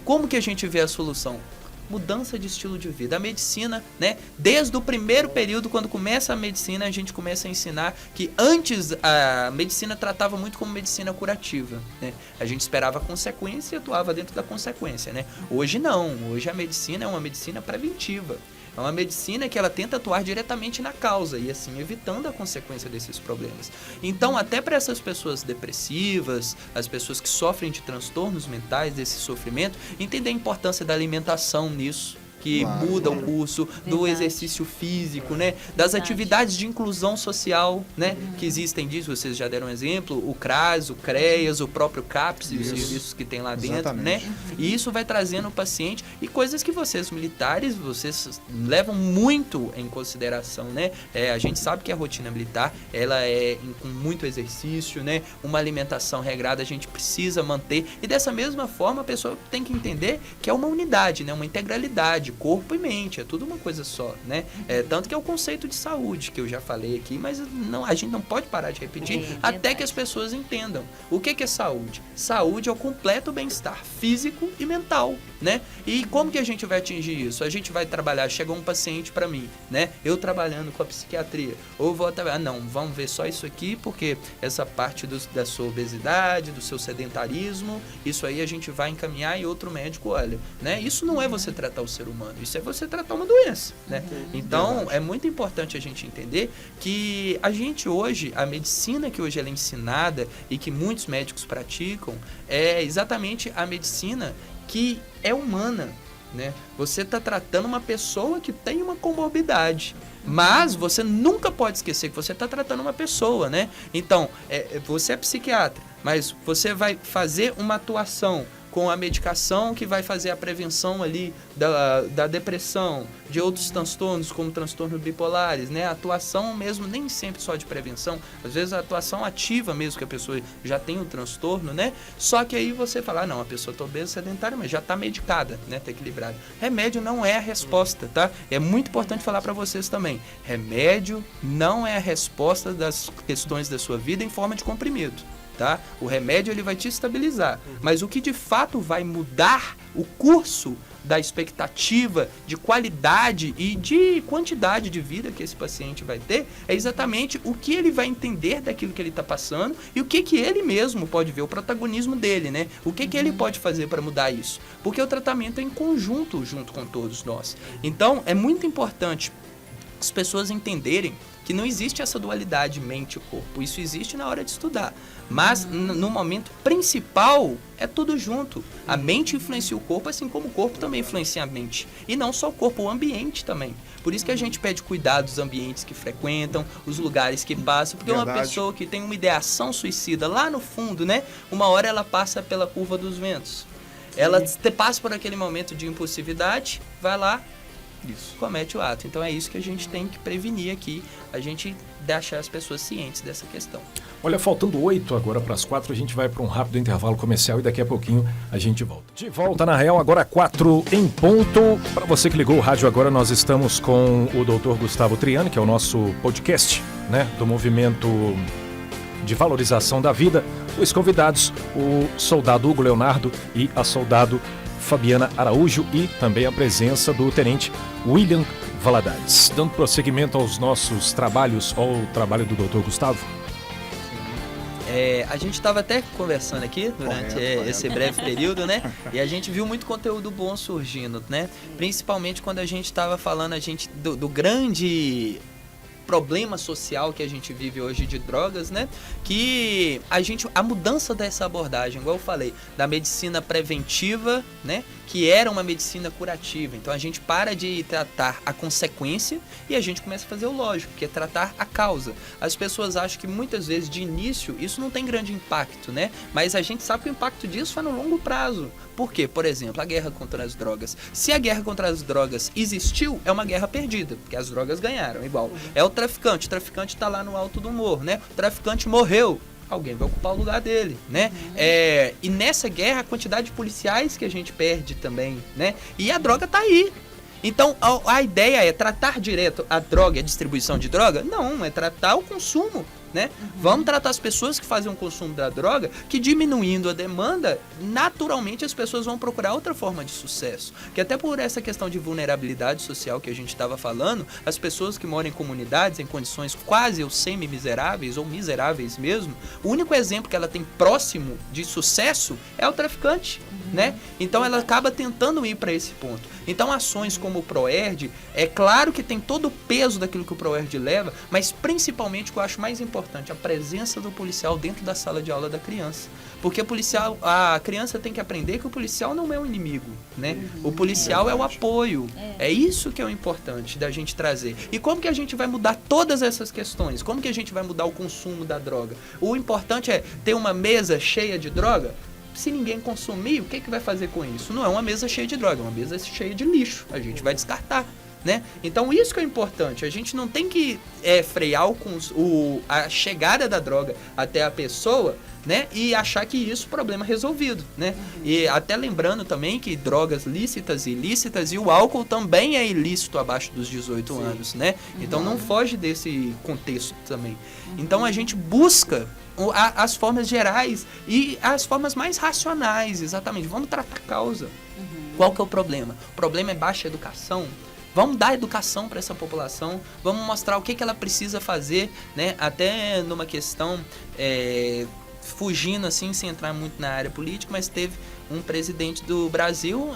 S2: como que a gente vê a solução? Mudança de estilo de vida. A medicina, né? Desde o primeiro período, quando começa a medicina, a gente começa a ensinar que antes a medicina tratava muito como medicina curativa, né? A gente esperava a consequência e atuava dentro da consequência, né? Hoje não. Hoje a medicina é uma medicina preventiva. É uma medicina que ela tenta atuar diretamente na causa e assim evitando a consequência desses problemas. Então, até para essas pessoas depressivas, as pessoas que sofrem de transtornos mentais, desse sofrimento, entender a importância da alimentação nisso, que muda o curso, do exercício físico, né? Das atividades de inclusão social, né? Que existem disso, vocês já deram um exemplo, o CRAS, o CREAS, o próprio CAPS, e os serviços que tem lá dentro, né? E isso vai trazendo o paciente e coisas que vocês militares, vocês levam muito em consideração, né? A gente sabe que a rotina militar, ela é com muito exercício, né? Uma alimentação regrada a gente precisa manter e dessa mesma forma a pessoa tem que entender que é uma unidade, né? Uma integralidade, corpo e mente, é tudo uma coisa só, né? Tanto que é o conceito de saúde, que eu já falei aqui, mas a gente não pode parar de repetir até que as pessoas entendam. O que é saúde? Saúde é o completo bem-estar físico e mental, né? E como que a gente vai atingir isso? A gente vai trabalhar, chegou um paciente para mim, né? Eu trabalhando com a psiquiatria, ou vou trabalhar, não, vamos ver só isso aqui, porque essa parte da sua obesidade, do seu sedentarismo, isso aí a gente vai encaminhar e outro médico olha, né? Isso não é você tratar o ser humano, isso é você tratar uma doença, né? Então, é muito importante a gente entender que a gente hoje, a medicina que hoje ela é ensinada e que muitos médicos praticam, é exatamente a medicina que é humana, né? Você está tratando uma pessoa que tem uma comorbidade, mas você nunca pode esquecer que você está tratando uma pessoa, né? Então, você é psiquiatra, mas você vai fazer uma atuação com a medicação que vai fazer a prevenção ali da depressão, de outros transtornos, como transtornos bipolares, né? A atuação mesmo, nem sempre só de prevenção, às vezes a atuação ativa mesmo, que a pessoa já tem o transtorno, né? Só que aí você fala, não, a pessoa está obesa, sedentária, mas já está medicada, né? Está equilibrada. Remédio não é a resposta, tá? É muito importante falar para vocês também. Remédio não é a resposta das questões da sua vida em forma de comprimido. Tá? O remédio ele vai te estabilizar, mas o que de fato vai mudar o curso da expectativa de qualidade e de quantidade de vida que esse paciente vai ter é exatamente o que ele vai entender daquilo que ele está passando e o que ele mesmo pode ver, o protagonismo dele, né? O que ele pode fazer para mudar isso? Porque o tratamento é em conjunto junto com todos nós. Então, é muito importante as pessoas entenderem que não existe essa dualidade mente e corpo. Isso existe na hora de estudar. Mas, no momento principal, é tudo junto. A mente influencia o corpo, assim como o corpo também influencia a mente. E não só o corpo, o ambiente também. Por isso que a gente pede cuidado dos ambientes que frequentam, os lugares que passam. Porque uma pessoa que tem uma ideação suicida lá no fundo, né? Uma hora ela passa pela curva dos ventos. Ela passa por aquele momento de impulsividade, vai lá, comete o ato. Então é isso que a gente tem que prevenir aqui, a gente deixar as pessoas cientes dessa questão.
S1: Olha, faltando 8 agora para as 4, a gente vai para um rápido intervalo comercial e daqui a pouquinho a gente volta. De volta na Real, agora 4 em ponto. Para você que ligou o rádio agora, nós estamos com o Dr. Gustavo Triani, que é o nosso podcast, né, do movimento de valorização da vida. Os convidados, o soldado Hugo Leonardo e a soldado Fabiana Araújo e também a presença do tenente William Valadares. Dando prosseguimento aos nossos trabalhos, ao trabalho do Dr. Gustavo.
S2: A gente estava até conversando aqui durante esse breve período, né? E a gente viu muito conteúdo bom surgindo, né? Principalmente quando a gente estava falando do grande problema social que a gente vive hoje de drogas, né? Que a mudança dessa abordagem, igual eu falei, da medicina preventiva, né? Que era uma medicina curativa. Então a gente para de tratar a consequência e a gente começa a fazer o lógico, que é tratar a causa. As pessoas acham que muitas vezes de início isso não tem grande impacto, né? Mas a gente sabe que o impacto disso é no longo prazo. Por quê? Por exemplo, a guerra contra as drogas. Se a guerra contra as drogas existiu, é uma guerra perdida, porque as drogas ganharam, igual. É o traficante tá lá no alto do morro, né? O traficante morreu. Alguém vai ocupar o lugar dele, né? E nessa guerra, a quantidade de policiais que a gente perde também, né? E a droga tá aí. Então, a ideia é tratar direto a droga, a distribuição de droga? Não, é tratar o consumo, né? Vamos tratar as pessoas que fazem o consumo da droga, que diminuindo a demanda, naturalmente as pessoas vão procurar outra forma de sucesso. Que até por essa questão de vulnerabilidade social que a gente estava falando, as pessoas que moram em comunidades, em condições quase ou semi-miseráveis, ou miseráveis mesmo, o único exemplo que ela tem próximo de sucesso é o traficante, né? Então ela acaba tentando ir para esse ponto. Então ações como o ProERD, é claro que tem todo o peso daquilo que o ProERD leva, mas principalmente o que eu acho mais importante, a presença do policial dentro da sala de aula da criança. Porque a criança tem que aprender que o policial não é um inimigo, né? O policial é o apoio. É isso que é o importante da gente trazer. E como que a gente vai mudar todas essas questões? Como que a gente vai mudar o consumo da droga? O importante é ter uma mesa cheia de droga? Se ninguém consumir, o que vai fazer com isso? Não é uma mesa cheia de droga, é uma mesa cheia de lixo. A gente vai descartar, né? Então isso que é importante. A gente não tem que frear a chegada da droga até a pessoa, né? E achar que isso é problema resolvido, né? E até lembrando também que drogas lícitas e ilícitas, e o álcool também é ilícito abaixo dos 18 anos, né? Então não foge desse contexto também. Então a gente busca as formas gerais e as formas mais racionais, exatamente. Vamos tratar a causa. Qual que é o problema? O problema é baixa educação. Vamos dar educação para essa população, vamos mostrar o que ela precisa fazer, né? Até numa questão, fugindo assim, sem entrar muito na área política, mas teve um presidente do Brasil,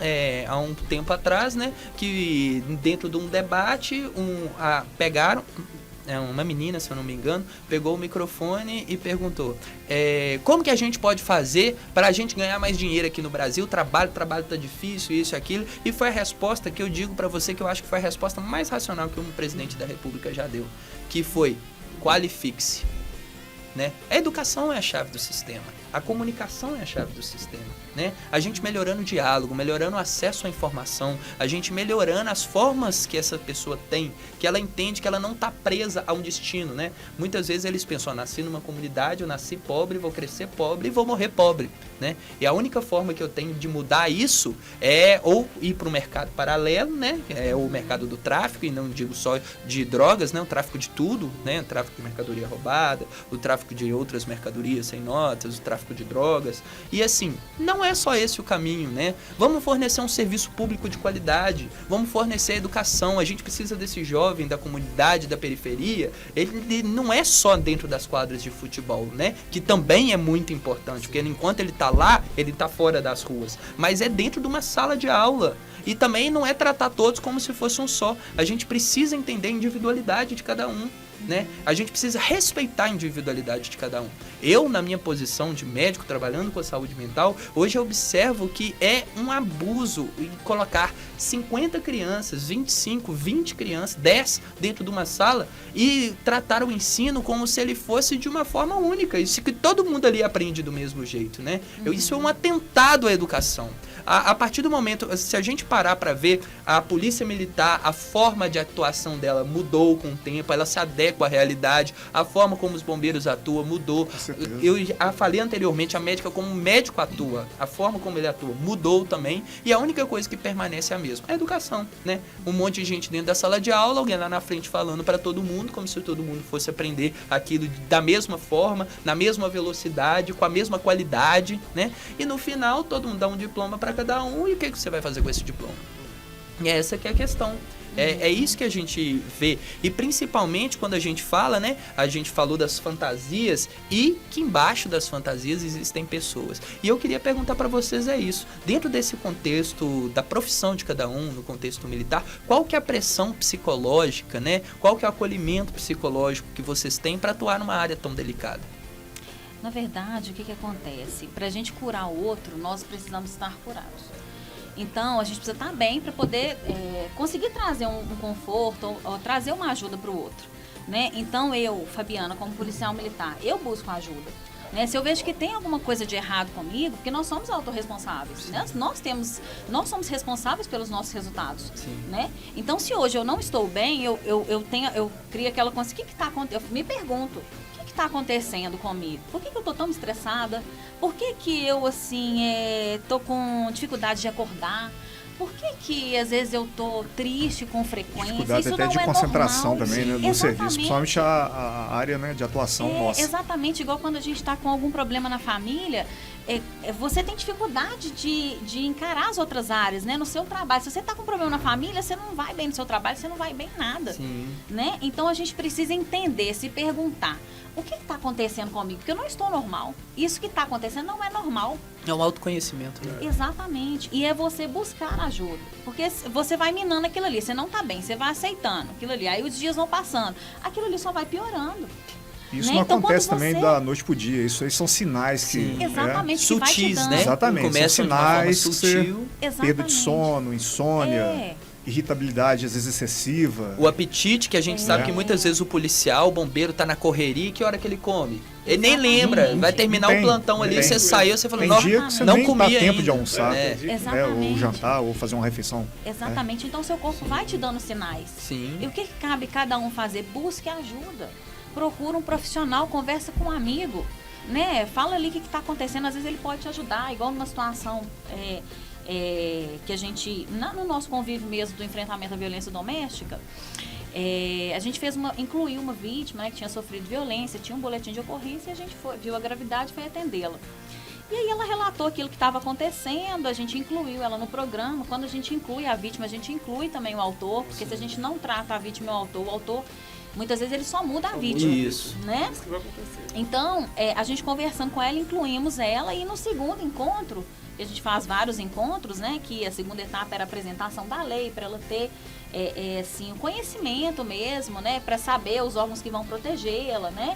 S2: há um tempo atrás, né? Que dentro de um debate, pegaram... uma menina, se eu não me engano, pegou o microfone e perguntou como que a gente pode fazer para a gente ganhar mais dinheiro aqui no Brasil, trabalho tá difícil, isso e aquilo, e foi a resposta que eu digo para você que eu acho que foi a resposta mais racional que um presidente da República já deu, que foi: qualifique-se, né? A educação é a chave do sistema, a comunicação é a chave do sistema, né? A gente melhorando o diálogo, melhorando o acesso à informação, a gente melhorando as formas que essa pessoa tem, que ela entende que ela não está presa a um destino, né? Muitas vezes eles pensam: eu nasci numa comunidade, eu nasci pobre, vou crescer pobre e vou morrer pobre, né? E a única forma que eu tenho de mudar isso é ou ir para o mercado paralelo, né? O mercado do tráfico, e não digo só de drogas, né? O tráfico de tudo, né? O tráfico de mercadoria roubada, o tráfico de outras mercadorias sem notas, o tráfico de drogas. E assim, não é só esse o caminho, né? Vamos fornecer um serviço público de qualidade, vamos fornecer educação. A gente precisa desse jovem da comunidade, da periferia. Ele não é só dentro das quadras de futebol, né? Que também é muito importante, porque enquanto ele tá lá, ele tá fora das ruas, mas é dentro de uma sala de aula. E também não é tratar todos como se fosse um só. A gente precisa entender a individualidade de cada um, né? A gente precisa respeitar a individualidade de cada um. Eu, na minha posição de médico, trabalhando com a saúde mental, hoje eu observo que é um abuso em colocar 50 crianças, 25, 20 crianças, 10 dentro de uma sala e tratar o ensino como se ele fosse de uma forma única. Isso que todo mundo ali aprende do mesmo jeito, né? Isso é um atentado à educação. A partir do momento, se a gente parar para ver, a polícia militar, a forma de atuação dela mudou com o tempo, ela se adequa à realidade, a forma como os bombeiros atuam mudou. Eu falei anteriormente, a médica como médico atua, a forma como ele atua mudou também, e a única coisa que permanece é a mesma, a educação, né? Um monte de gente dentro da sala de aula, alguém lá na frente falando para todo mundo, como se todo mundo fosse aprender aquilo da mesma forma, na mesma velocidade, com a mesma qualidade, né? E no final, todo mundo dá um diploma para cada um, e o que você vai fazer com esse diploma? E essa que é a questão. É isso que a gente vê. E principalmente quando a gente fala, né? A gente falou das fantasias e que embaixo das fantasias existem pessoas. E eu queria perguntar para vocês isso. Dentro desse contexto da profissão de cada um, no contexto militar, qual que é a pressão psicológica, né? Qual que é o acolhimento psicológico que vocês têm para atuar numa área tão delicada?
S3: Na verdade, o que acontece? Para a gente curar o outro, nós precisamos estar curados. Então, a gente precisa estar bem para poder conseguir trazer um conforto ou trazer uma ajuda para o outro, né? Então, eu, Fabiana, como policial militar, eu busco ajuda. Né? Se eu vejo que tem alguma coisa de errado comigo, porque nós somos autorresponsáveis, né? Nós somos responsáveis pelos nossos resultados, né? Então, se hoje eu não estou bem, eu crio aquela consciência, o que está acontecendo? Eu me pergunto, o que está acontecendo comigo? Por que eu estou tão estressada? Por que eu, assim, estou com dificuldade de acordar? Por que às vezes eu tô triste com frequência?
S5: Dificuldade
S3: Isso
S5: até
S3: não
S5: de
S3: é
S5: concentração
S3: normal.
S5: também, né, do serviço, principalmente a área, né, de atuação nossa.
S3: Exatamente, igual quando a gente está com algum problema na família, você tem dificuldade de encarar as outras áreas, né, no seu trabalho. Se você está com um problema na família, você não vai bem no seu trabalho, você não vai bem em nada.
S2: Sim.
S3: Né? Então a gente precisa entender, se perguntar, o que está acontecendo comigo? Porque eu não estou normal. Isso que está acontecendo não é normal.
S2: É um autoconhecimento, né?
S3: Exatamente. E é você buscar ajuda. Porque você vai minando aquilo ali. Você não está bem, você vai aceitando aquilo ali. Aí os dias vão passando. Aquilo ali só vai piorando.
S5: Isso
S3: né?
S5: não
S3: Então,
S5: acontece também
S3: você...
S5: da noite pro dia. Isso aí são sinais que...
S3: Exatamente. Que
S2: sutis,
S3: vai te dando.
S2: né?
S5: Exatamente.
S2: Começa
S5: são
S2: de uma forma
S5: sinais que
S2: sutil.
S5: perda de sono, insônia... irritabilidade, às vezes, excessiva.
S2: O apetite, que a gente sabe que muitas vezes o policial, o bombeiro, tá na correria, e que hora que ele come? Ele nem lembra, vai terminar o plantão ali, você saiu, você falou,
S5: tem
S2: não,
S5: dia que você
S2: não
S5: nem
S2: comia
S5: dá tempo
S2: ainda.
S5: de almoçar, ou jantar, ou fazer uma refeição.
S3: Exatamente, então seu corpo vai te dando sinais.
S2: Sim.
S3: E o que cabe cada um fazer? Busque ajuda. Procura um profissional, conversa com um amigo, né? Fala ali o que está acontecendo, às vezes ele pode te ajudar, igual numa situação... que a gente, no nosso convívio mesmo do enfrentamento à violência doméstica, a gente incluiu uma vítima, né, que tinha sofrido violência, tinha um boletim de ocorrência e a gente viu a gravidade e foi atendê-la. E aí ela relatou aquilo que estava acontecendo, a gente incluiu ela no programa. Quando a gente inclui a vítima, a gente inclui também o autor, porque se a gente não trata a vítima e o autor, muitas vezes ele só muda a vítima.
S2: Isso.
S3: Né?
S4: Isso que vai acontecer.
S3: Então, a gente conversando com ela, incluímos ela e no segundo encontro, a gente faz vários encontros, né? Que a segunda etapa era a apresentação da lei, para ela ter assim, o conhecimento mesmo, né? Para saber os órgãos que vão protegê-la, né?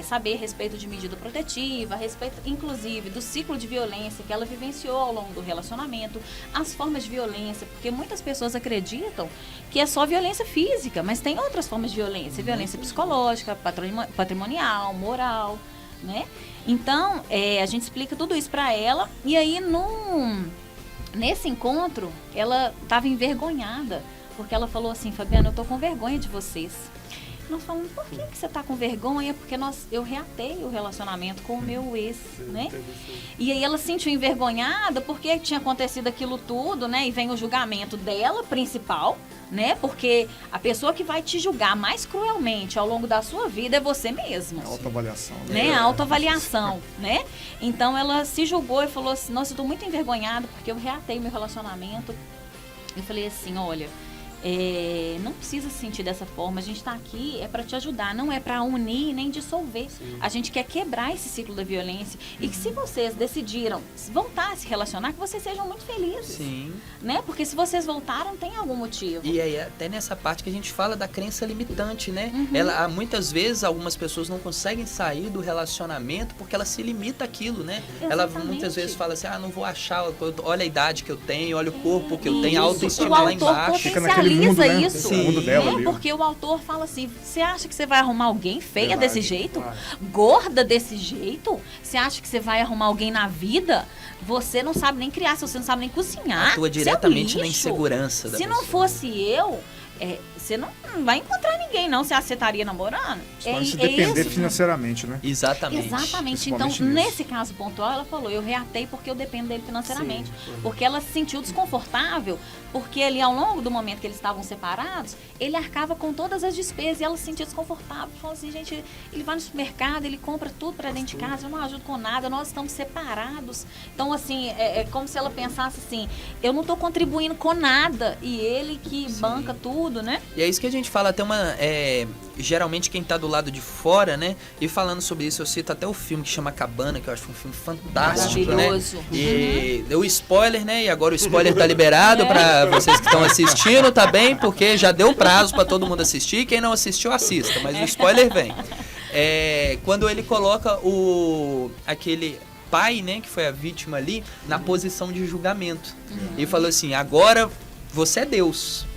S3: Saber a respeito de medida protetiva, a respeito, inclusive, do ciclo de violência que ela vivenciou ao longo do relacionamento, as formas de violência, porque muitas pessoas acreditam que é só violência física, mas tem outras formas de violência, violência psicológica, patrimonial, moral, né? Então, a gente explica tudo isso para ela e aí nesse encontro ela estava envergonhada, porque ela falou assim, Fabiana, eu tô com vergonha de vocês. Nós falamos, por que você tá com vergonha? Porque eu reatei o relacionamento com o meu ex, né? E aí ela se sentiu envergonhada porque tinha acontecido aquilo tudo, né? E vem o julgamento dela, principal, né? Porque a pessoa que vai te julgar mais cruelmente ao longo da sua vida é você mesmo.
S5: A autoavaliação.
S3: Né? A autoavaliação, né? Então ela se julgou e falou assim, nossa, eu tô muito envergonhada porque eu reatei meu relacionamento. Eu falei assim, olha... não precisa se sentir dessa forma, a gente está aqui para te ajudar, não é para unir nem dissolver. Sim. A gente quer quebrar esse ciclo da violência e que se vocês decidiram voltar a se relacionar, que vocês sejam muito felizes.
S2: Sim.
S3: Né? Porque se vocês voltaram, tem algum motivo.
S2: E aí até nessa parte que a gente fala da crença limitante, né?
S3: Uhum.
S2: Muitas vezes algumas pessoas não conseguem sair do relacionamento porque ela se limita àquilo, né?
S3: Exatamente.
S2: Ela muitas vezes fala assim, não vou achar, olha a idade que eu tenho, olha o corpo que eu tenho, a
S3: o
S2: autoestima lá embaixo.
S5: Fica naquele mundo, né?
S3: Isso,
S5: o mundo dela ali.
S3: Porque o autor fala assim, você acha que você vai arrumar alguém feia desse jeito? Gorda desse jeito? Você acha que você vai arrumar alguém na vida? Você não sabe nem criar, você não sabe nem cozinhar.
S2: Atua diretamente na insegurança da pessoa.
S3: Se não fosse eu... você não vai encontrar ninguém, não. Você estaria namorando.
S5: Se depender financeiramente, né?
S3: Exatamente. Então, nesse caso pontual, ela falou, eu reatei porque eu dependo dele financeiramente. Sim. Porque ela se sentiu desconfortável, porque ali, ao longo do momento que eles estavam separados, ele arcava com todas as despesas e ela se sentia desconfortável. Falou assim, gente, ele vai no supermercado, ele compra tudo para dentro de casa, eu não ajudo com nada, nós estamos separados. Então, assim, é como se ela pensasse assim, eu não estou contribuindo com nada e ele que banca tudo. tudo, né?
S2: E é isso que a gente fala, até geralmente quem tá do lado de fora, né? E falando sobre isso, eu cito até o filme que chama Cabana, que eu acho um filme fantástico,
S3: maravilhoso,
S2: né? E deu spoiler, né? E agora o spoiler tá liberado pra vocês que estão assistindo, tá bem? Porque já deu prazo pra todo mundo assistir. Quem não assistiu, assista, mas o spoiler vem. Quando ele coloca aquele pai, né, que foi a vítima ali, na posição de julgamento. E falou assim, agora você é Deus.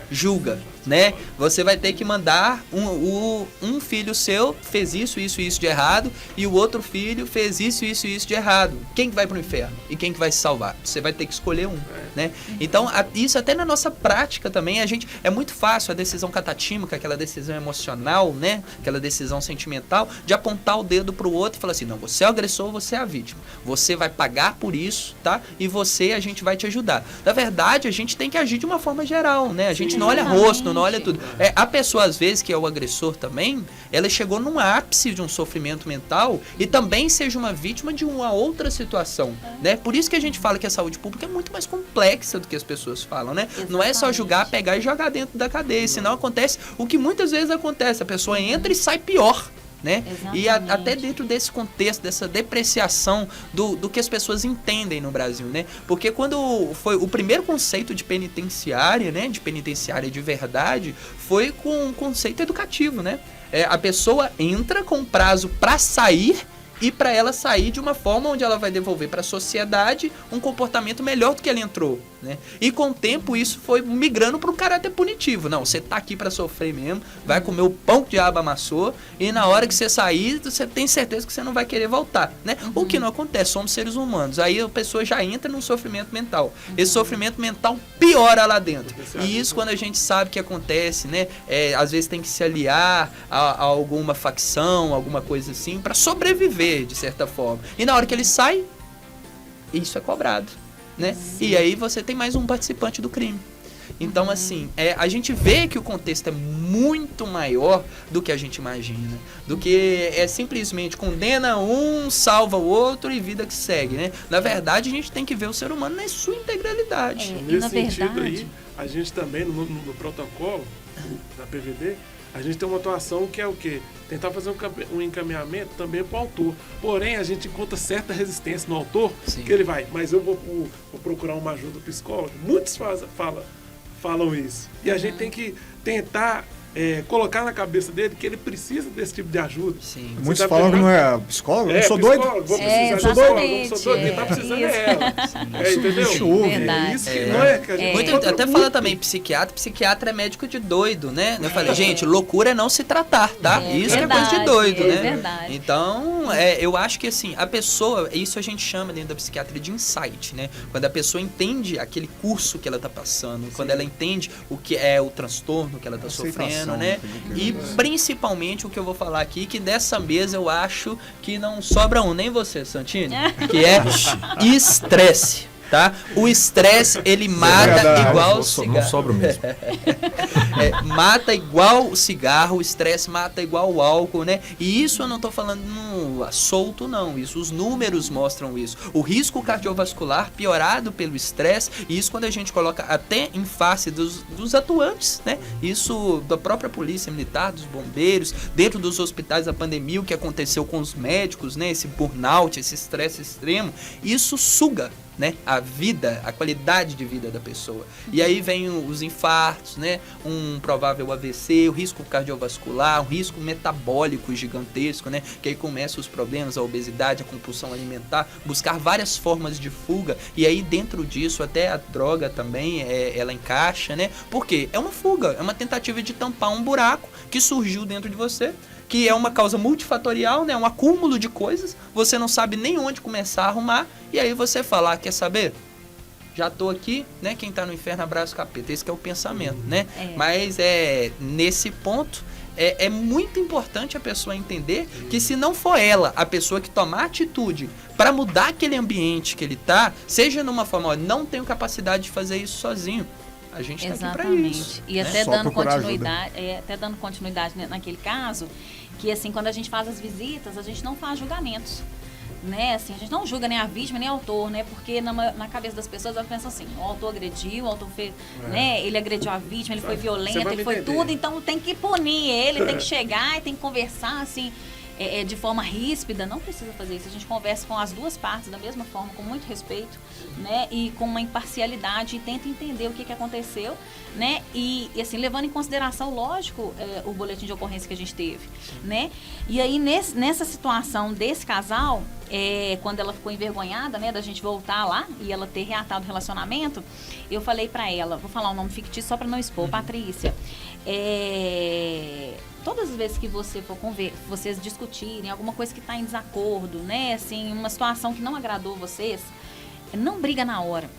S2: Julga, né? Você vai ter que mandar um filho seu fez isso de errado e o outro filho fez isso de errado. Quem que vai pro inferno? E quem que vai se salvar? Você vai ter que escolher um, né? Então, isso até na nossa prática também, é muito fácil a decisão catatímica, aquela decisão emocional, né? Aquela decisão sentimental, de apontar o dedo pro outro e falar assim, não, você é o agressor, você é a vítima. Você vai pagar por isso, tá? E a gente vai te ajudar. Na verdade, a gente tem que agir de uma forma geral, né? A gente não olha rosto, não olha tudo. A pessoa, às vezes, que é o agressor também, ela chegou num ápice de um sofrimento mental e também seja uma vítima de uma outra situação, né? Por isso que a gente fala que a saúde pública é muito mais complexa do que as pessoas falam, né?
S3: Exatamente.
S2: Não é só julgar, pegar e jogar dentro da cadeia, senão acontece o que muitas vezes acontece, a pessoa entra e sai pior, né? E até dentro desse contexto, dessa depreciação do que as pessoas entendem no Brasil, né? Porque quando foi o primeiro conceito de penitenciária, né? De penitenciária de verdade, foi com um conceito educativo, né? A pessoa entra com prazo para sair e para ela sair de uma forma onde ela vai devolver para a sociedade um comportamento melhor do que ela entrou, né? E com o tempo isso foi migrando para um caráter punitivo. Não, você tá aqui para sofrer mesmo, vai comer o pão que o diabo amassou e na hora que você sair, você tem certeza que você não vai querer voltar, né? O que não acontece, somos seres humanos. Aí a pessoa já entra num sofrimento mental. Esse sofrimento mental piora lá dentro. E isso quando a gente sabe que acontece, né? Às vezes tem que se aliar a alguma facção, alguma coisa assim, para sobreviver de certa forma. E na hora que ele sai, isso é cobrado, né? Sim. E aí você tem mais um participante do crime. Então, assim, a gente vê que o contexto é muito maior do que a gente imagina. Do que simplesmente condena um, salva o outro e vida que segue, né? Na verdade, a gente tem que ver o ser humano na sua integralidade.
S4: Nesse sentido aí, a gente também, no protocolo da PVD, a gente tem uma atuação que é o quê? Tentar fazer um encaminhamento também para o autor. Porém, a gente encontra certa resistência no autor, Sim. que ele vai, mas eu vou procurar uma ajuda psicóloga. Muitos falam isso. E a gente tem que tentar colocar na cabeça dele que ele precisa desse tipo de ajuda.
S5: Sim. Muitos falam que não é psicólogo, eu sou doido.
S2: Vou
S4: precisar de psicólogo, sou doido, quem tá precisando é ela. Entendeu?
S3: Verdade.
S4: Isso que não é que a gente
S2: até fala também psiquiatra é médico de doido, né? Eu falei, gente, loucura é não se tratar, tá? Isso
S3: verdade,
S2: que é coisa de doido, né?
S3: Verdade.
S2: Então, eu acho que assim, a pessoa, isso a gente chama dentro da psiquiatria de insight, né? Quando a pessoa entende aquele curso que ela tá passando, quando ela entende o que é o transtorno que ela tá sofrendo, né? E principalmente o que eu vou falar aqui, que dessa mesa eu acho que não sobra nem você, Santini, que é estresse. Tá? O estresse, ele mata igual o cigarro.
S1: Não sobra mesmo.
S2: Mata igual o cigarro, o estresse mata igual o álcool, né? E isso eu não tô falando solto, não. Isso, os números mostram isso. O risco cardiovascular piorado pelo estresse, e isso quando a gente coloca até em face dos atuantes, né? Isso da própria polícia militar, dos bombeiros, dentro dos hospitais da pandemia, o que aconteceu com os médicos, né? Esse burnout, esse estresse extremo, isso suga, né, a vida, a qualidade de vida da pessoa. E aí vem os infartos, né, um provável AVC, o risco cardiovascular, um risco metabólico gigantesco, né, que aí começam os problemas, a obesidade, a compulsão alimentar, buscar várias formas de fuga, e aí dentro disso até a droga também, ela encaixa, né, porque é uma fuga, é uma tentativa de tampar um buraco que surgiu dentro de você, que é uma causa multifatorial, né? Um acúmulo de coisas, você não sabe nem onde começar a arrumar, e aí você fala, quer saber? Já tô aqui, né? Quem tá no inferno abraça o capeta. Esse que é o pensamento, né? Mas nesse ponto, é muito importante a pessoa entender que se não for ela, a pessoa que tomar atitude para mudar aquele ambiente que ele tá, seja numa forma, não tenho capacidade de fazer isso sozinho. A gente está aqui para isso.
S3: E até dando continuidade naquele caso, que assim, quando a gente faz as visitas, a gente não faz julgamentos. né, assim, a gente não julga nem a vítima, nem o autor, né, porque na cabeça das pessoas elas pensam assim, o autor agrediu, o autor fez, né, ele agrediu a vítima, ele foi violento, ele foi tudo, então tem que punir ele, tem que chegar e tem que conversar, assim, de forma ríspida. Não precisa fazer isso, a gente conversa com as duas partes da mesma forma, com muito respeito, né, e com uma imparcialidade, e tenta entender o que aconteceu, né, e assim, levando em consideração, lógico, o boletim de ocorrência que a gente teve, né, e aí nessa situação desse casal, quando ela ficou envergonhada, né, da gente voltar lá e ela ter reatado o relacionamento, eu falei pra ela, vou falar um nome fictício só pra não expor, Patrícia, todas as vezes que você for vocês discutirem alguma coisa que está em desacordo, né, assim, uma situação que não agradou vocês, não briga na hora.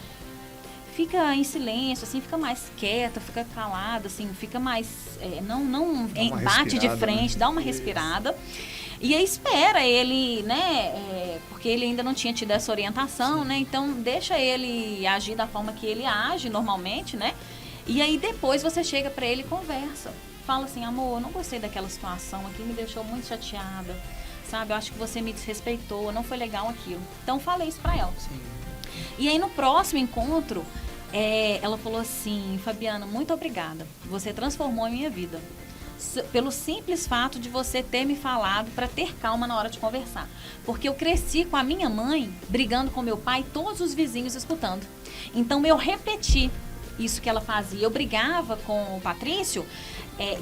S3: Fica em silêncio, assim, fica mais quieta, fica calada, assim, fica mais, não bate de frente, né? Dá uma respirada. E aí espera ele, né, porque ele ainda não tinha tido essa orientação, né, então deixa ele agir da forma que ele age normalmente, né, e aí depois você chega para ele e conversa. Fala assim, amor, eu não gostei daquela situação aqui, me deixou muito chateada, sabe? Eu acho que você me desrespeitou, não foi legal aquilo. Então, falei isso pra ela. Sim. E aí, no próximo encontro, ela falou assim, Fabiana, muito obrigada. Você transformou a minha vida. Pelo simples fato de você ter me falado para ter calma na hora de conversar. Porque eu cresci com a minha mãe, brigando com meu pai, todos os vizinhos escutando. Então, eu repeti isso que ela fazia. Eu brigava com o Patrício,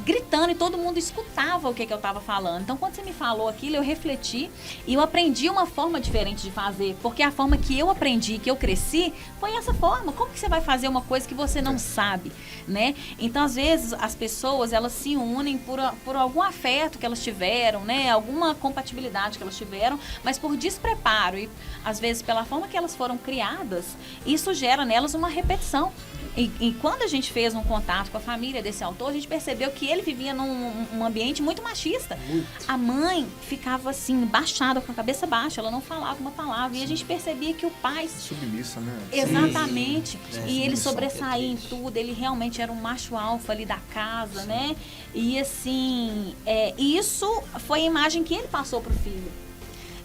S3: gritando, e todo mundo escutava o que eu estava falando. Então, quando você me falou aquilo, eu refleti e eu aprendi uma forma diferente de fazer, porque a forma que eu aprendi, que eu cresci, foi essa forma. Como que você vai fazer uma coisa que você não sabe, né? Então, às vezes, as pessoas, elas se unem por algum afeto que elas tiveram, né? Alguma compatibilidade que elas tiveram, mas por despreparo e, às vezes, pela forma que elas foram criadas, isso gera nelas uma repetição. E quando a gente fez um contato com a família desse autor, a gente percebeu que ele vivia num ambiente muito machista. Muito. A mãe ficava assim, baixada, com a cabeça baixa, ela não falava uma palavra. Sim. E a gente percebia que o pai...
S5: Submissa, né?
S3: Exatamente. Sim. E ele sobressaía em tudo, ele realmente era um macho alfa ali da casa, sim, né? E assim, isso foi a imagem que ele passou pro filho,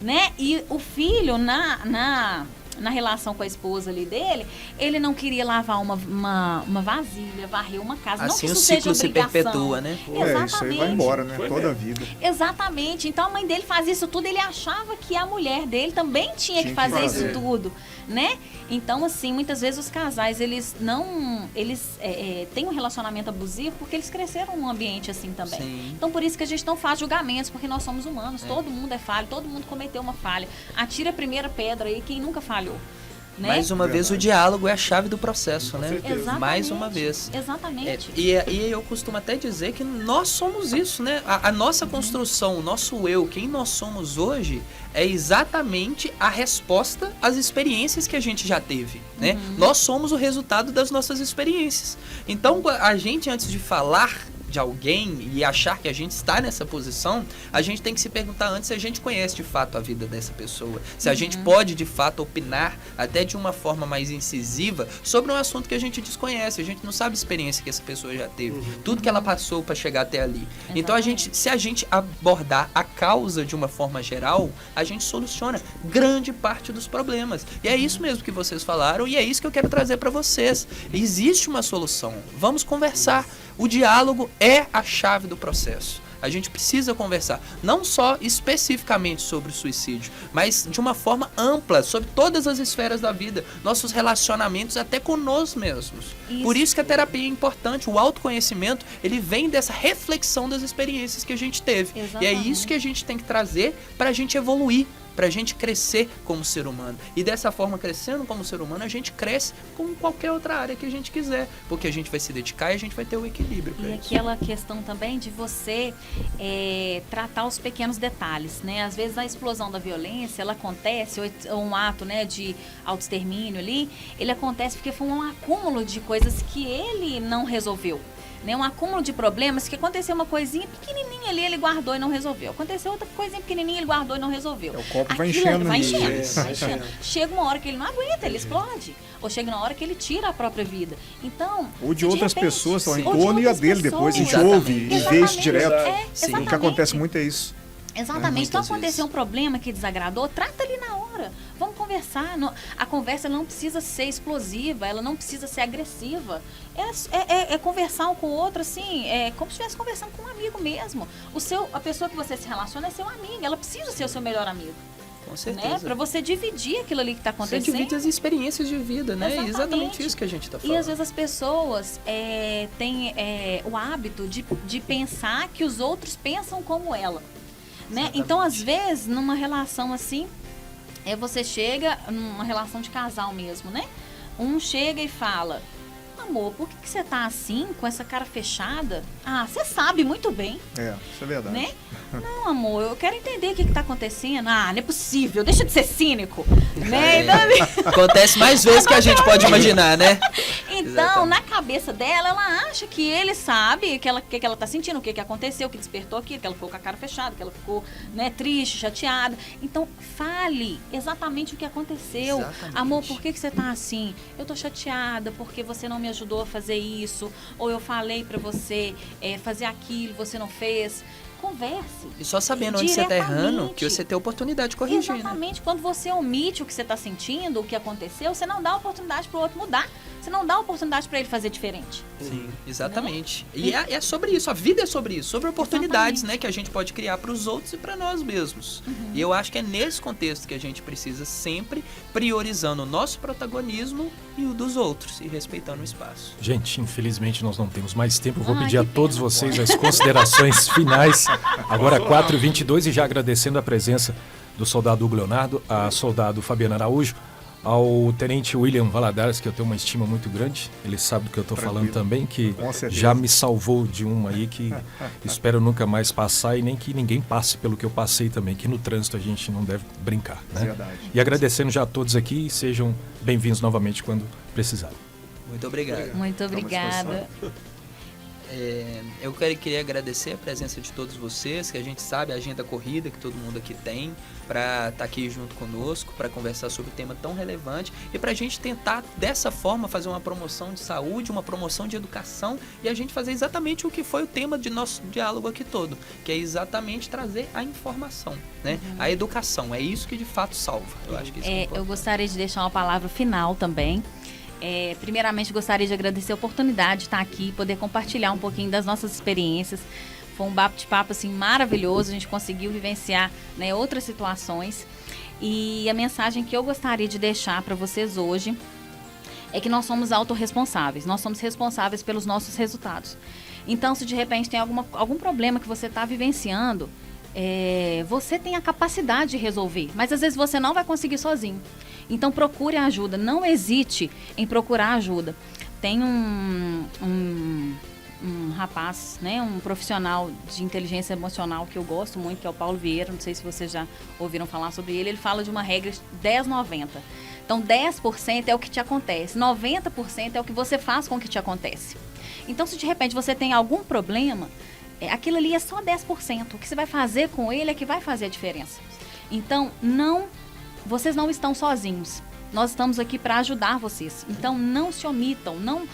S3: né? E o filho, na relação com a esposa ali dele, ele não queria lavar uma vasilha, varrer uma casa.
S2: Assim
S3: não que isso
S2: o ciclo
S3: seja obrigação.
S2: se perpetua, né?
S3: Exatamente.
S5: Isso aí vai embora, né? Toda a vida.
S3: Exatamente. Então a mãe dele fazia isso tudo, ele achava que a mulher dele também tinha que fazer isso tudo, né? Então, assim, muitas vezes os casais, eles têm um relacionamento abusivo porque eles cresceram num ambiente assim também. Sim. Então, por isso que a gente não faz julgamentos, porque nós somos humanos, todo mundo é falho, todo mundo cometeu uma falha. Atira a primeira pedra aí quem nunca falhou. Né?
S2: Mais uma vez, o diálogo é a chave do processo, né?
S3: Exatamente.
S2: Mais uma vez.
S3: Exatamente.
S2: E eu costumo até dizer que nós somos isso, né? A nossa construção, o nosso eu, quem nós somos hoje, é exatamente a resposta às experiências que a gente já teve, né? Nós somos o resultado das nossas experiências. Então, a gente, antes de falar de alguém e achar que a gente está nessa posição, a gente tem que se perguntar antes se a gente conhece de fato a vida dessa pessoa, se a gente pode de fato opinar até de uma forma mais incisiva sobre um assunto que a gente desconhece, a gente não sabe a experiência que essa pessoa já teve, tudo que ela passou para chegar até ali. Exatamente. Então se a gente abordar a causa de uma forma geral, a gente soluciona grande parte dos problemas. E é isso mesmo que vocês falaram e é isso que eu quero trazer para vocês. Existe uma solução. Vamos conversar. O diálogo é a chave do processo. A gente precisa conversar, não só especificamente sobre o suicídio, mas de uma forma ampla, sobre todas as esferas da vida, nossos relacionamentos até conosco mesmos. Isso. Por isso que a terapia é importante, o autoconhecimento, ele vem dessa reflexão das experiências que a gente teve. Exatamente. E é isso que a gente tem que trazer para a gente evoluir, para a gente crescer como ser humano. E dessa forma, crescendo como ser humano, a gente cresce como qualquer outra área que a gente quiser, porque a gente vai se dedicar e a gente vai ter o equilíbrio.
S3: E aquela questão também de você tratar os pequenos detalhes, né? Às vezes a explosão da violência, ela acontece, ou um ato, né, de autoextermínio ali, ele acontece porque foi um acúmulo de coisas que ele não resolveu. Né, um acúmulo de problemas, que aconteceu uma coisinha pequenininha ali, ele guardou e não resolveu. Aconteceu outra coisinha pequenininha, ele guardou e não resolveu.
S5: O copo vai enchendo.
S3: Vai enchendo. Chega uma hora que ele não aguenta, ele explode. Ou chega uma hora que ele tira a própria vida. Então,
S5: ou de outras pessoas, em torno e a dele depois. A gente ouve e vê isso direto. O que acontece muito é isso.
S3: Exatamente. Então, aconteceu um problema que desagradou, trata ali na embora. Vamos conversar. A conversa não precisa ser explosiva, ela não precisa ser agressiva. É conversar um com o outro, assim, como se estivesse conversando com um amigo mesmo. A pessoa que você se relaciona é seu amigo, ela precisa ser o seu melhor amigo.
S2: Com certeza.
S3: Né? Para você dividir aquilo ali que está acontecendo.
S2: Você divide as experiências de vida, né? Exatamente isso que a gente está falando.
S3: E às vezes as pessoas têm o hábito de pensar que os outros pensam como ela. Né? Então, às vezes, numa relação assim, você chega, numa relação de casal mesmo, né? Um chega e fala: amor, por que você tá assim, com essa cara fechada? Ah, você sabe muito bem.
S5: Isso é verdade.
S3: Né? Não, amor, eu quero entender o que tá acontecendo. Ah, não é possível, deixa de ser cínico. Né?
S2: Acontece mais vezes que a gente pode imaginar, né?
S3: Então, na cabeça dela, ela acha que ele sabe o que ela tá sentindo, o que aconteceu, o que despertou aquilo, que ela ficou com a cara fechada, que ela ficou, né, triste, chateada. Então, fale exatamente o que aconteceu.
S2: Exatamente.
S3: Amor, por que você tá assim? Eu tô chateada porque você não me ajudou a fazer isso, ou eu falei pra você fazer aquilo, você não fez. Converse.
S2: E só sabendo onde você tá errando, que você tem a oportunidade de corrigir.
S3: Exatamente. Né? Quando você omite o que você tá sentindo, o que aconteceu, você não dá oportunidade pro outro mudar. Você não dá oportunidade para ele fazer diferente.
S2: Sim, exatamente. Né? E é sobre isso, a vida é sobre isso, sobre oportunidades, né, que a gente pode criar para os outros e para nós mesmos. Uhum. E eu acho que é nesse contexto que a gente precisa sempre priorizando o nosso protagonismo e o dos outros e respeitando o espaço.
S1: Gente, infelizmente nós não temos mais tempo. Eu vou pedir a todos vocês as considerações finais. Agora 4h22 e já agradecendo a presença do soldado Hugo Leonardo, a soldado Fabiana Araújo, ao tenente William Valadares, que eu tenho uma estima muito grande. Ele sabe do que eu estou falando também, que já me salvou de uma aí que espero nunca mais passar e nem que ninguém passe pelo que eu passei também, que no trânsito a gente não deve brincar. Né?
S5: Verdade.
S1: E agradecendo já a todos aqui e sejam bem-vindos novamente quando precisarem.
S2: Muito obrigado.
S3: Muito obrigada.
S2: Eu queria agradecer a presença de todos vocês, que a gente sabe a agenda corrida que todo mundo aqui tem, para estar aqui junto conosco, para conversar sobre um tema tão relevante e para a gente tentar dessa forma fazer uma promoção de saúde, uma promoção de educação e a gente fazer exatamente o que foi o tema de nosso diálogo aqui todo, que é exatamente trazer a informação, né? A educação, é isso que de fato salva. Eu acho que isso é importante.
S3: Eu gostaria de deixar uma palavra final também. Primeiramente, gostaria de agradecer a oportunidade de estar aqui, poder compartilhar um pouquinho das nossas experiências. Foi um bate-papo assim, maravilhoso, a gente conseguiu vivenciar, né, outras situações. E a mensagem que eu gostaria de deixar para vocês hoje é que nós somos autorresponsáveis, nós somos responsáveis pelos nossos resultados. Então, se de repente tem algum problema que você está vivenciando, você tem a capacidade de resolver, mas às vezes você não vai conseguir sozinho. Então procure ajuda, não hesite em procurar ajuda. Tem um rapaz, né, um profissional de inteligência emocional que eu gosto muito, que é o Paulo Vieira, não sei se vocês já ouviram falar sobre ele. Ele fala de uma regra 10-90. Então 10% é o que te acontece, 90% é o que você faz com o que te acontece. Então se de repente você tem algum problema, aquilo ali é só 10%. O que você vai fazer com ele é que vai fazer a diferença. Então vocês não estão sozinhos. Nós estamos aqui para ajudar vocês. Então, não se omitam, não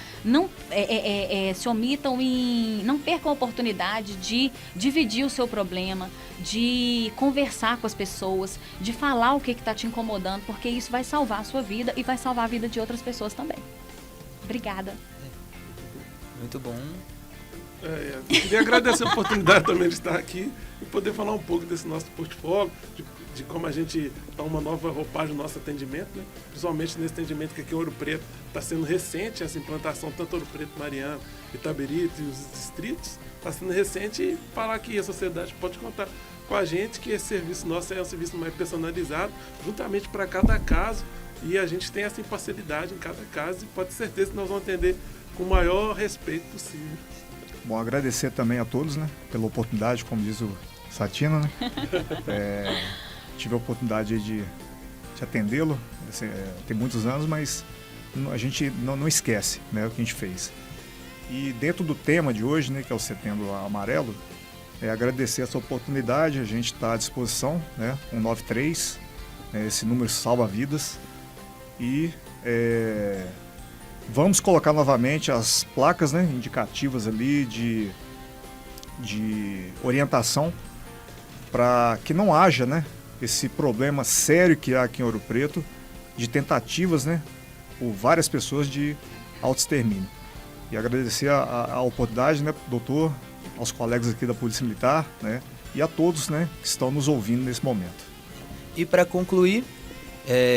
S3: se omitam e não percam a oportunidade de dividir o seu problema, de conversar com as pessoas, de falar o que está te incomodando, porque isso vai salvar a sua vida e vai salvar a vida de outras pessoas também. Obrigada.
S2: Muito bom.
S4: Eu queria agradecer a oportunidade também de estar aqui e poder falar um pouco desse nosso portfólio, de como a gente dá uma nova roupagem no nosso atendimento, né? Principalmente nesse atendimento que aqui em Ouro Preto está sendo recente, essa implantação, tanto Ouro Preto, Mariana, Itabirito e os distritos, está sendo recente, e falar que a sociedade pode contar com a gente, que esse serviço nosso é um serviço mais personalizado, juntamente para cada caso, e a gente tem essa imparcialidade em cada caso, e pode ter certeza que nós vamos atender com o maior respeito possível.
S5: Bom, agradecer também a todos, né, pela oportunidade, como diz o Satino, né? Tive a oportunidade de atendê-lo, tem muitos anos, mas a gente não esquece, né, o que a gente fez. E dentro do tema de hoje, né, que é o Setembro Amarelo, agradecer essa oportunidade, a gente está à disposição, né, 193, esse número salva vidas, e vamos colocar novamente as placas, né, indicativas ali de orientação para que não haja, né, esse problema sério que há aqui em Ouro Preto, de tentativas, né, por várias pessoas de autoextermínio. E agradecer a oportunidade, né, doutor, aos colegas aqui da Polícia Militar, né, e a todos, né, que estão nos ouvindo nesse momento.
S2: E para concluir,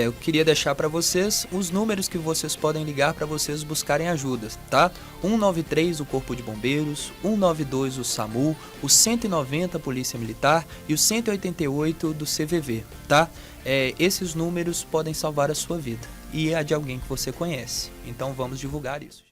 S2: eu queria deixar para vocês os números que vocês podem ligar para vocês buscarem ajuda, tá? 193 o Corpo de Bombeiros, 192 o SAMU, o 190 a Polícia Militar e o 188 do CVV, tá? Esses números podem salvar a sua vida e a de alguém que você conhece. Então vamos divulgar isso.